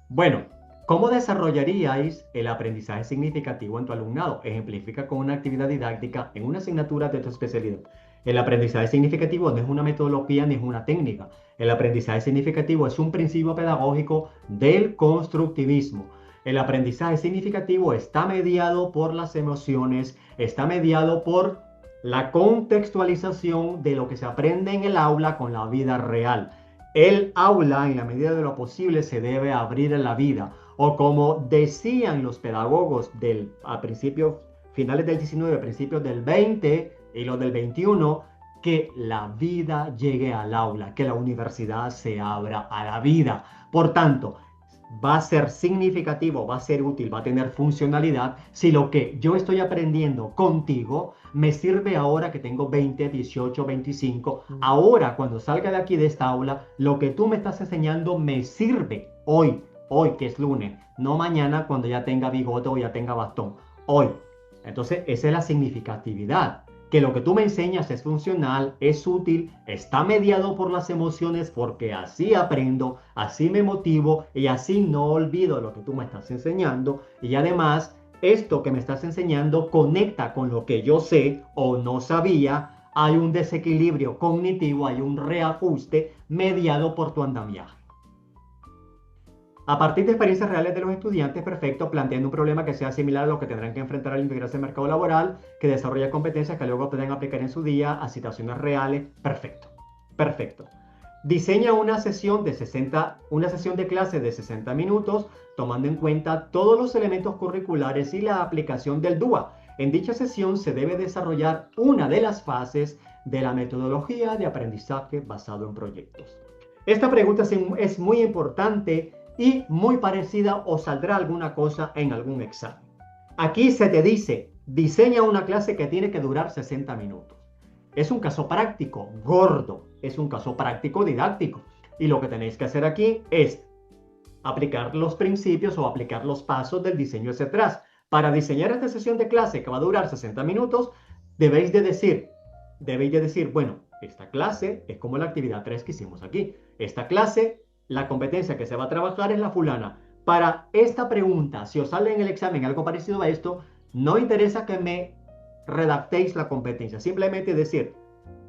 Bueno, ¿cómo desarrollaríais el aprendizaje significativo en tu alumnado? Ejemplifica con una actividad didáctica en una asignatura de tu especialidad. El aprendizaje significativo no es una metodología ni es una técnica. El aprendizaje significativo es un principio pedagógico del constructivismo. El aprendizaje significativo está mediado por las emociones, está mediado por la contextualización de lo que se aprende en el aula con la vida real. El aula, en la medida de lo posible, se debe abrir a la vida. O como decían los pedagogos a principios, finales del 19, principios del 20 y los del 21, que la vida llegue al aula, que la universidad se abra a la vida. Por tanto, va a ser significativo, va a ser útil, va a tener funcionalidad si lo que yo estoy aprendiendo contigo me sirve ahora que tengo 20, 18, 25. Ahora, cuando salga de aquí de esta aula, lo que tú me estás enseñando me sirve hoy que es lunes, no mañana cuando ya tenga bigote o ya tenga bastón, hoy. Entonces, esa es la significatividad. Que lo que tú me enseñas es funcional, es útil, está mediado por las emociones porque así aprendo, así me motivo y así no olvido lo que tú me estás enseñando. Y además, esto que me estás enseñando conecta con lo que yo sé o no sabía. Hay un desequilibrio cognitivo, hay un reajuste mediado por tu andamiaje. A partir de experiencias reales de los estudiantes, perfecto, planteando un problema que sea similar a lo que tendrán que enfrentar al integrarse al mercado laboral, que desarrolle competencias que luego puedan aplicar en su día a situaciones reales, perfecto, perfecto. Diseña una sesión de clase de 60 minutos, tomando en cuenta todos los elementos curriculares y la aplicación del DUA. En dicha sesión se debe desarrollar una de las fases de la metodología de aprendizaje basado en proyectos. Esta pregunta es muy importante y muy parecida o saldrá alguna cosa en algún examen. Aquí se te dice, diseña una clase que tiene que durar 60 minutos. Es un caso práctico, gordo, es un caso práctico didáctico. Y lo que tenéis que hacer aquí es aplicar los principios o aplicar los pasos del diseño hacia atrás. Para diseñar esta sesión de clase que va a durar 60 minutos, debéis de decir, bueno, esta clase es como la actividad 3 que hicimos aquí. Esta clase, la competencia que se va a trabajar es la fulana. Para esta pregunta, si os sale en el examen algo parecido a esto, no interesa que me redactéis la competencia. Simplemente decir,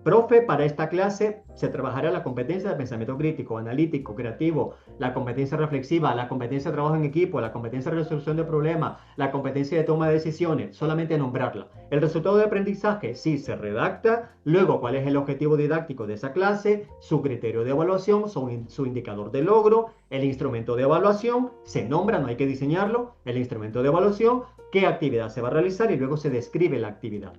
profe, para esta clase se trabajará la competencia de pensamiento crítico, analítico, creativo, la competencia reflexiva, la competencia de trabajo en equipo, la competencia de resolución de problemas, la competencia de toma de decisiones, solamente nombrarla. El resultado de aprendizaje, sí, se redacta, luego cuál es el objetivo didáctico de esa clase, su criterio de evaluación, su indicador de logro, el instrumento de evaluación, se nombra, no hay que diseñarlo, el instrumento de evaluación, qué actividad se va a realizar y luego se describe la actividad.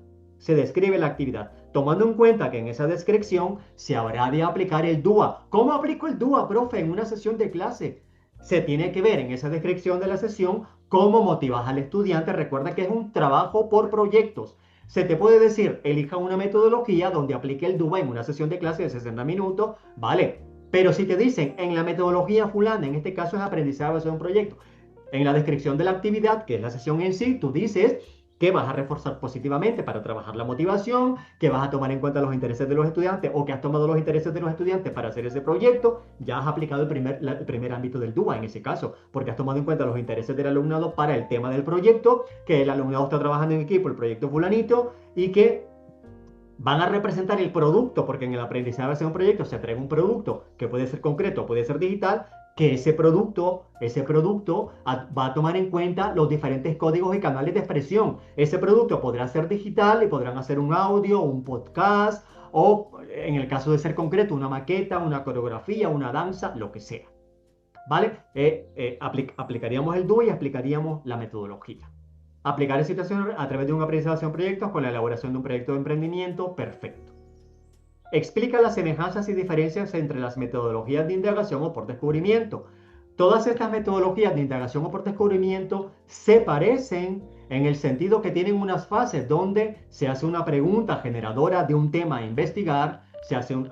Tomando en cuenta que en esa descripción se habrá de aplicar el DUA. ¿Cómo aplico el DUA, profe, en una sesión de clase? Se tiene que ver en esa descripción de la sesión cómo motivas al estudiante. Recuerda que es un trabajo por proyectos. Se te puede decir, elija una metodología donde aplique el DUA en una sesión de clase de 60 minutos, ¿vale? Pero si te dicen, en la metodología fulana, en este caso es aprendizaje basado en un proyecto, en la descripción de la actividad, que es la sesión en sí, tú dices que vas a reforzar positivamente para trabajar la motivación, que vas a tomar en cuenta los intereses de los estudiantes o que has tomado los intereses de los estudiantes para hacer ese proyecto, ya has aplicado el primer ámbito del DUA en ese caso, porque has tomado en cuenta los intereses del alumnado para el tema del proyecto, que el alumnado está trabajando en equipo, el proyecto fulanito, y que van a representar el producto, porque en el aprendizaje de un proyecto se trae un producto que puede ser concreto, puede ser digital, que ese producto va a tomar en cuenta los diferentes códigos y canales de expresión. Ese producto podrá ser digital y podrán hacer un audio, un podcast o, en el caso de ser concreto, una maqueta, una coreografía, una danza, lo que sea. ¿Vale? Aplicaríamos el DUA y aplicaríamos la metodología. Aplicar en situaciones a través de un aprendizaje en proyectos con la elaboración de un proyecto de emprendimiento, perfecto. Explica las semejanzas y diferencias entre las metodologías de indagación o por descubrimiento. Todas estas metodologías de indagación o por descubrimiento se parecen en el sentido que tienen unas fases donde se hace una pregunta generadora de un tema a investigar,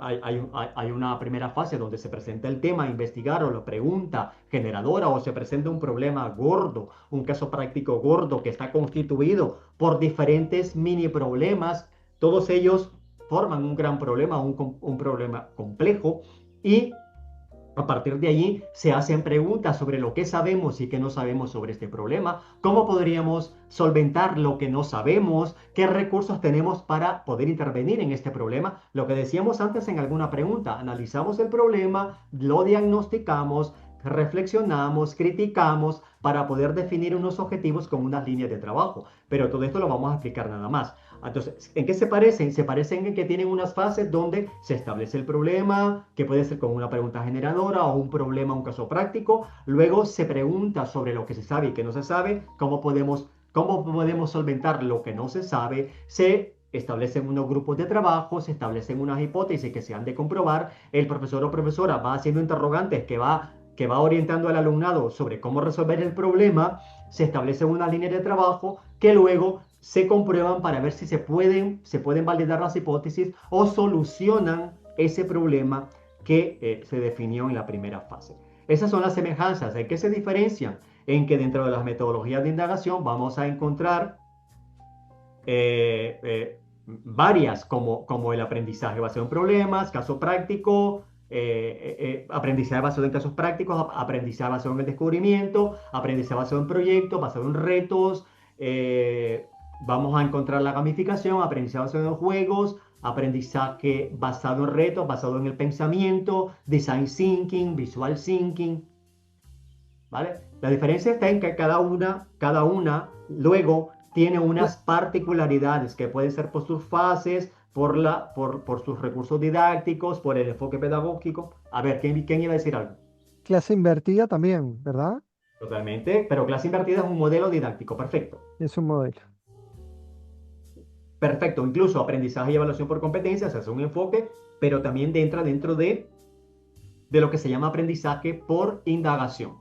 hay una primera fase donde se presenta el tema a investigar o la pregunta generadora o se presenta un problema gordo, un caso práctico gordo que está constituido por diferentes mini problemas, todos ellos forman un gran problema, un problema complejo, y a partir de allí se hacen preguntas sobre lo que sabemos y qué no sabemos sobre este problema, cómo podríamos solventar lo que no sabemos, qué recursos tenemos para poder intervenir en este problema. Lo que decíamos antes en alguna pregunta, analizamos el problema, lo diagnosticamos, reflexionamos, criticamos para poder definir unos objetivos con unas líneas de trabajo. Pero todo esto lo vamos a explicar nada más. Entonces, ¿en qué se parecen? Se parecen en que tienen unas fases donde se establece el problema, que puede ser con una pregunta generadora o un problema, un caso práctico. Luego se pregunta sobre lo que se sabe y que no se sabe, cómo podemos solventar lo que no se sabe. Se establecen unos grupos de trabajo, se establecen unas hipótesis que se han de comprobar. El profesor o profesora va haciendo interrogantes que va orientando al alumnado sobre cómo resolver el problema. Se establecen unas líneas de trabajo que luego se comprueban para ver si se pueden validar las hipótesis o solucionan ese problema que se definió en la primera fase. Esas son las semejanzas. ¿En qué se diferencian? En que dentro de las metodologías de indagación vamos a encontrar varias, como el aprendizaje basado en problemas, caso práctico, aprendizaje basado en casos prácticos, aprendizaje basado en el descubrimiento, aprendizaje basado en proyectos, basado en retos. Vamos a encontrar la gamificación, aprendizaje basado en juegos, aprendizaje basado en retos, basado en el pensamiento, design thinking, visual thinking. ¿Vale? La diferencia está en que cada una luego tiene unas particularidades que pueden ser por sus fases, por sus recursos didácticos, por el enfoque pedagógico. A ver, ¿quién iba a decir algo? Clase invertida también, ¿verdad? Totalmente, pero clase invertida es un modelo didáctico, perfecto. Es un modelo. Perfecto, incluso aprendizaje y evaluación por competencias es un enfoque, pero también entra dentro de lo que se llama aprendizaje por indagación.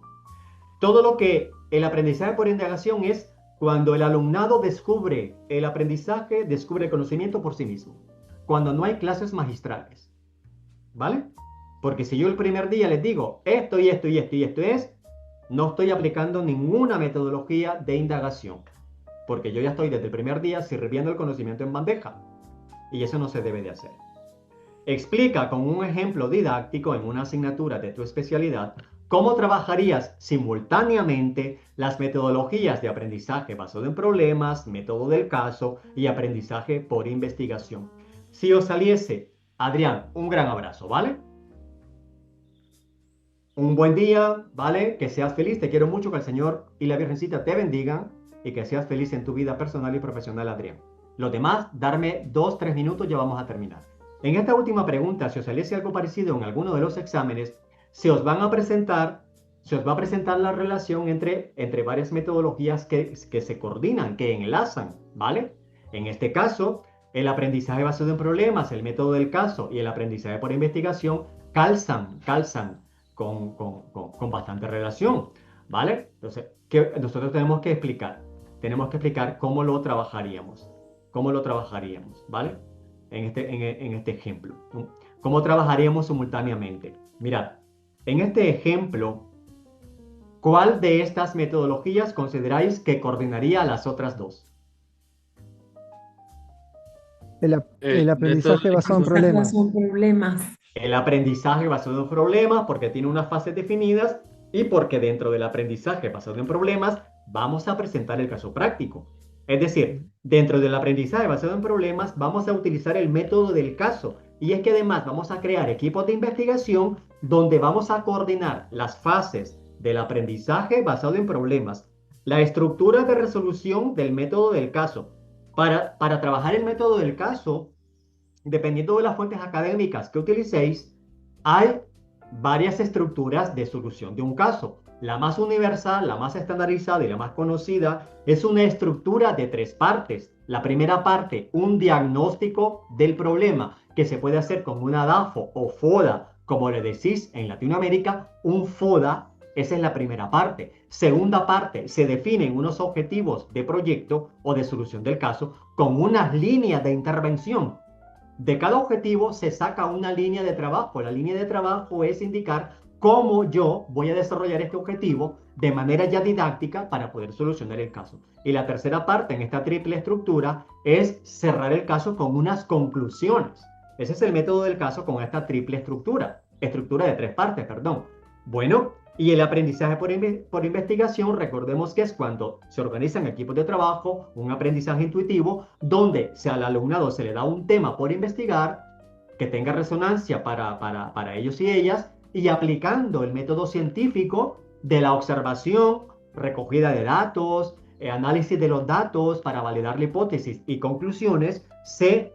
Todo lo que el aprendizaje por indagación es cuando el alumnado descubre el aprendizaje, descubre el conocimiento por sí mismo. Cuando no hay clases magistrales, ¿vale? Porque si yo el primer día les digo esto y esto y esto y esto es, no estoy aplicando ninguna metodología de indagación. Porque yo ya estoy desde el primer día sirviendo el conocimiento en bandeja. Y eso no se debe de hacer. Explica con un ejemplo didáctico en una asignatura de tu especialidad cómo trabajarías simultáneamente las metodologías de aprendizaje basado en problemas, método del caso y aprendizaje por investigación. Si os saliese, Adrián, un gran abrazo, ¿vale? Un buen día, ¿vale? Que seas feliz, te quiero mucho, que el Señor y la Virgencita te bendigan y que seas feliz en tu vida personal y profesional, Adrián. Los demás, darme 2-3 minutos, ya vamos a terminar. En esta última pregunta, si os saliese algo parecido en alguno de los exámenes, se os va a presentar la relación entre varias metodologías que se coordinan, que enlazan, ¿vale? En este caso, el aprendizaje basado en problemas, el método del caso y el aprendizaje por investigación calzan con bastante relación, ¿vale? Entonces, nosotros tenemos que explicar cómo lo trabajaríamos, ¿vale? En este ejemplo, ¿no? ¿Cómo trabajaríamos simultáneamente? Mirad, en este ejemplo, ¿cuál de estas metodologías consideráis que coordinaría a las otras dos? El aprendizaje basado en problemas. Son problemas. El aprendizaje basado en problemas, porque tiene unas fases definidas y porque dentro del aprendizaje basado en problemas vamos a presentar el caso práctico. Es decir, dentro del aprendizaje basado en problemas vamos a utilizar el método del caso. Y es que además vamos a crear equipos de investigación donde vamos a coordinar las fases del aprendizaje basado en problemas, la estructura de resolución del método del caso. Para trabajar el método del caso, dependiendo de las fuentes académicas que utilicéis, hay varias estructuras de solución de un caso. La más universal, la más estandarizada y la más conocida es una estructura de 3 partes. La primera parte, un diagnóstico del problema, que se puede hacer con una DAFO o FODA, como le decís en Latinoamérica, un FODA. Esa es la primera parte. Segunda parte, se definen unos objetivos de proyecto o de solución del caso con unas líneas de intervención. De cada objetivo se saca una línea de trabajo. La línea de trabajo es indicar cómo yo voy a desarrollar este objetivo de manera ya didáctica para poder solucionar el caso. Y la tercera parte en esta triple estructura es cerrar el caso con unas conclusiones. Ese es el método del caso con esta triple estructura de 3 partes, perdón. Bueno, y el aprendizaje por investigación, recordemos que es cuando se organizan equipos de trabajo, un aprendizaje intuitivo, donde al alumnado se le da un tema por investigar, que tenga resonancia para ellos y ellas, y aplicando el método científico de la observación, recogida de datos, análisis de los datos para validar la hipótesis y conclusiones, se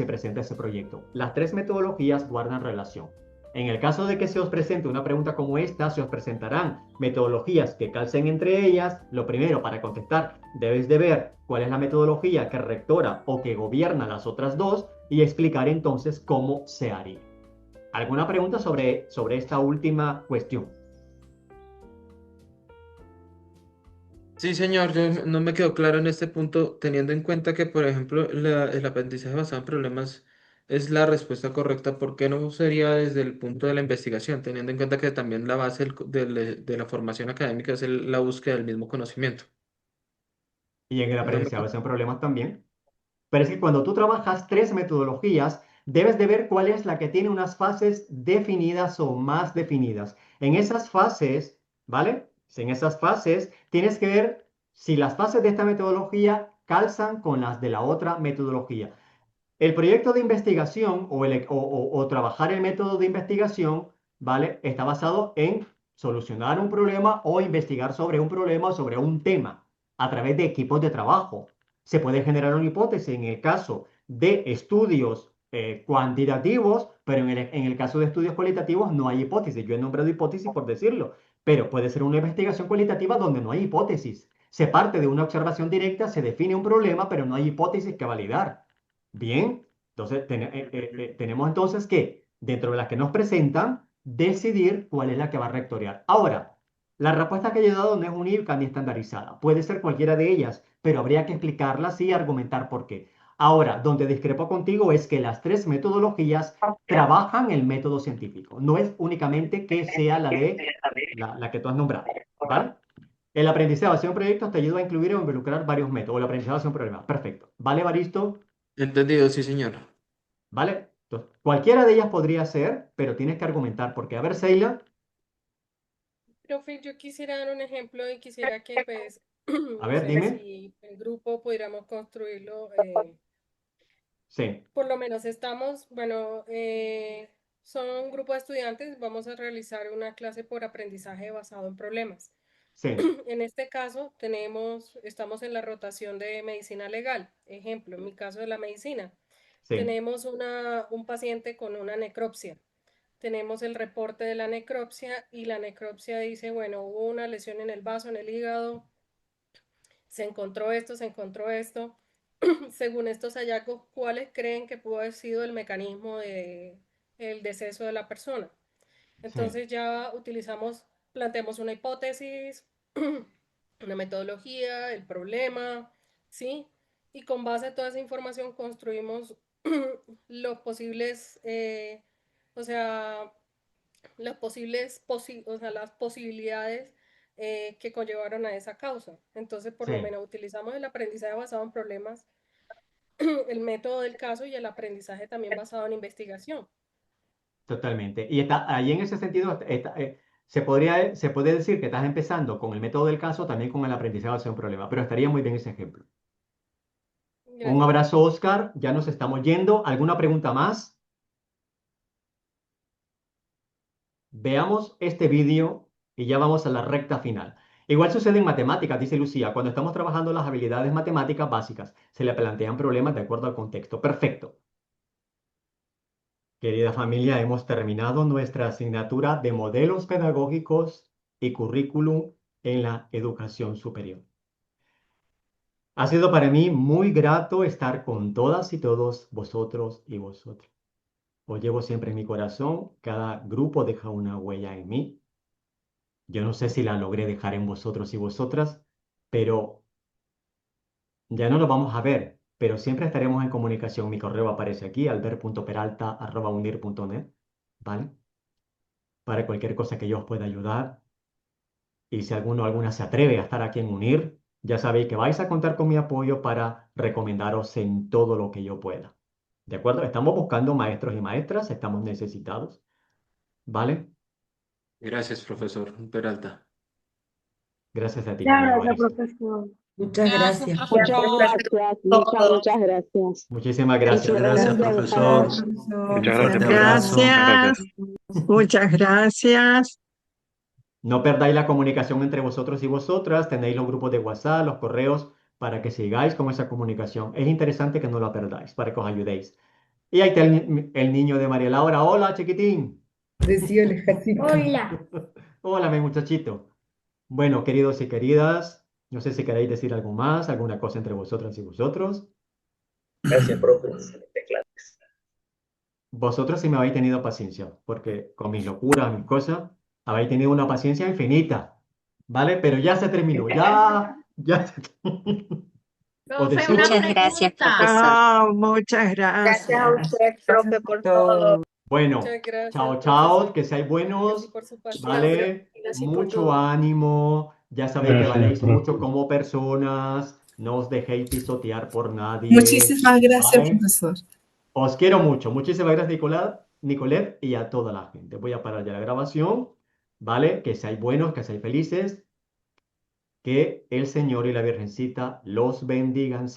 presenta ese proyecto. Las 3 metodologías guardan relación. En el caso de que se os presente una pregunta como esta, se os presentarán metodologías que calcen entre ellas. Lo primero, para contestar, debéis de ver cuál es la metodología que rectora o que gobierna las otras dos y explicar entonces cómo se haría. ¿Alguna pregunta sobre esta última cuestión? Sí, señor, yo no me quedó claro en este punto, teniendo en cuenta que, por ejemplo, el aprendizaje basado en problemas es la respuesta correcta. ¿Por qué no sería desde el punto de la investigación, teniendo en cuenta que también la base de la formación académica es la búsqueda del mismo conocimiento? Y en el No me aprendizaje basado en problemas también. Pero es que cuando tú trabajas 3 metodologías, debes de ver cuál es la que tiene unas fases definidas o más definidas. En esas fases, ¿vale? En esas fases tienes que ver si las fases de esta metodología calzan con las de la otra metodología. El proyecto de investigación o trabajar el método de investigación, ¿vale? Está basado en solucionar un problema o investigar sobre un problema o sobre un tema a través de equipos de trabajo. Se puede generar una hipótesis en el caso de estudios cuantitativos, pero en el caso de estudios cualitativos no hay hipótesis. Yo he nombrado hipótesis por decirlo, pero puede ser una investigación cualitativa donde no hay hipótesis. Se parte de una observación directa, se define un problema, pero no hay hipótesis que validar. Bien, entonces tenemos entonces que, dentro de las que nos presentan, decidir cuál es la que va a rectorear. Ahora, la respuesta que yo he dado no es única ni estandarizada. Puede ser cualquiera de ellas, pero habría que explicarlas y argumentar por qué. Ahora, donde discrepo contigo es que las tres metodologías trabajan el método científico. No es únicamente que sea la que tú has nombrado, ¿vale? El aprendizaje basado en proyectos te ayuda a incluir o involucrar varios métodos. El aprendizaje basado en problemas. Perfecto. ¿Vale, Baristo? Entendido, sí, señor. ¿Vale? Entonces, cualquiera de ellas podría ser, pero tienes que argumentar por qué. A ver, Seila. Profe, yo quisiera dar un ejemplo y quisiera que, pues, A no ver, sé dime. si el grupo pudiéramos construirlo. Sí, Por lo menos estamos, bueno, son un grupo de estudiantes, vamos a realizar una clase por aprendizaje basado en problemas. sí, En este caso, estamos en la rotación de medicina legal. Ejemplo, en mi caso de la medicina, sí, tenemos un paciente con una necropsia. Tenemos el reporte de la necropsia y la necropsia dice, bueno, hubo una lesión en el vaso, en el hígado, se encontró esto, se encontró esto. Según estos hallazgos, ¿cuáles creen que pudo haber sido el mecanismo de el deceso de la persona? sí. Entonces ya planteamos una hipótesis, una metodología, el problema, ¿sí? Y con base a toda esa información construimos los posibles, o sea, las posibilidades que conllevaron a esa causa. Entonces, por lo Sí, menos utilizamos el aprendizaje basado en problemas, el método del caso y el aprendizaje también basado en investigación. totalmente. Y ahí en ese sentido, se puede decir que estás empezando con el método del caso, también con el aprendizaje basado en problema, pero estaría muy bien ese ejemplo. Un Gracias. abrazo, Oscar. Ya nos estamos yendo. ¿Alguna pregunta más? Veamos este vídeo y ya vamos a la recta final. Igual sucede en matemáticas, dice Lucía. Cuando estamos trabajando las habilidades matemáticas básicas, se le plantean problemas de acuerdo al contexto. Perfecto. Querida familia, hemos terminado nuestra asignatura de modelos pedagógicos y currículum en la educación superior. Ha sido para mí muy grato estar con todas y todos vosotros y vosotras. Os llevo siempre en mi corazón. Cada grupo deja una huella en mí. Yo no sé si la logré dejar en vosotros y vosotras, pero ya no lo vamos a ver. Pero siempre estaremos en comunicación. Mi correo aparece aquí, albert.peralta@unir.net, ¿vale? Para cualquier cosa que yo os pueda ayudar. Y si alguno o alguna se atreve a estar aquí en Unir, ya sabéis que vais a contar con mi apoyo para recomendaros en todo lo que yo pueda. ¿De acuerdo? Estamos buscando maestros y maestras, estamos necesitados, ¿vale? Gracias, profesor Peralta. Gracias a ti, Muchas querido gracias, Baristo. profesor. Muchas gracias. Muchas gracias, muchas gracias. Muchísimas gracias. Gracias, Excelente profesor. trabajo. Muchas gracias, Fuerte abrazo. Gracias, muchas gracias. No perdáis la comunicación entre vosotros y vosotras. Tenéis los grupos de WhatsApp, los correos, para que sigáis con esa comunicación. Es interesante que no la perdáis, para que os ayudéis. Y ahí está el niño de María Laura. Hola, chiquitín. Decía el ejército. Hola. Hola, mi muchachito. Bueno, queridos y queridas, no sé si queréis decir algo más, alguna cosa entre vosotras y vosotros. Gracias, profe. Vosotros sí me habéis tenido paciencia, porque con mis locuras, mis cosas, habéis tenido una paciencia infinita, ¿vale? Pero ya se terminó, ya. Os Profe, deseo- una Muchas gracias, pregunta. profesor. Muchas Gracias a gracias. usted, profe, por todo. Bueno, Muchas gracias, chao, profesor. que seáis Gracias buenos, por su paciencia. ¿vale? Gracias por Mucho todo. ánimo, ya sabéis que Gracias, valéis profe. mucho como personas, no os dejéis pisotear por nadie, Muchísimas gracias, ¿vale? profesor. Os quiero mucho. Muchísimas gracias, Nicolet, y a toda la gente. Voy a parar ya la grabación, ¿vale? Que seáis buenos, que seáis felices, que el Señor y la Virgencita los bendigan.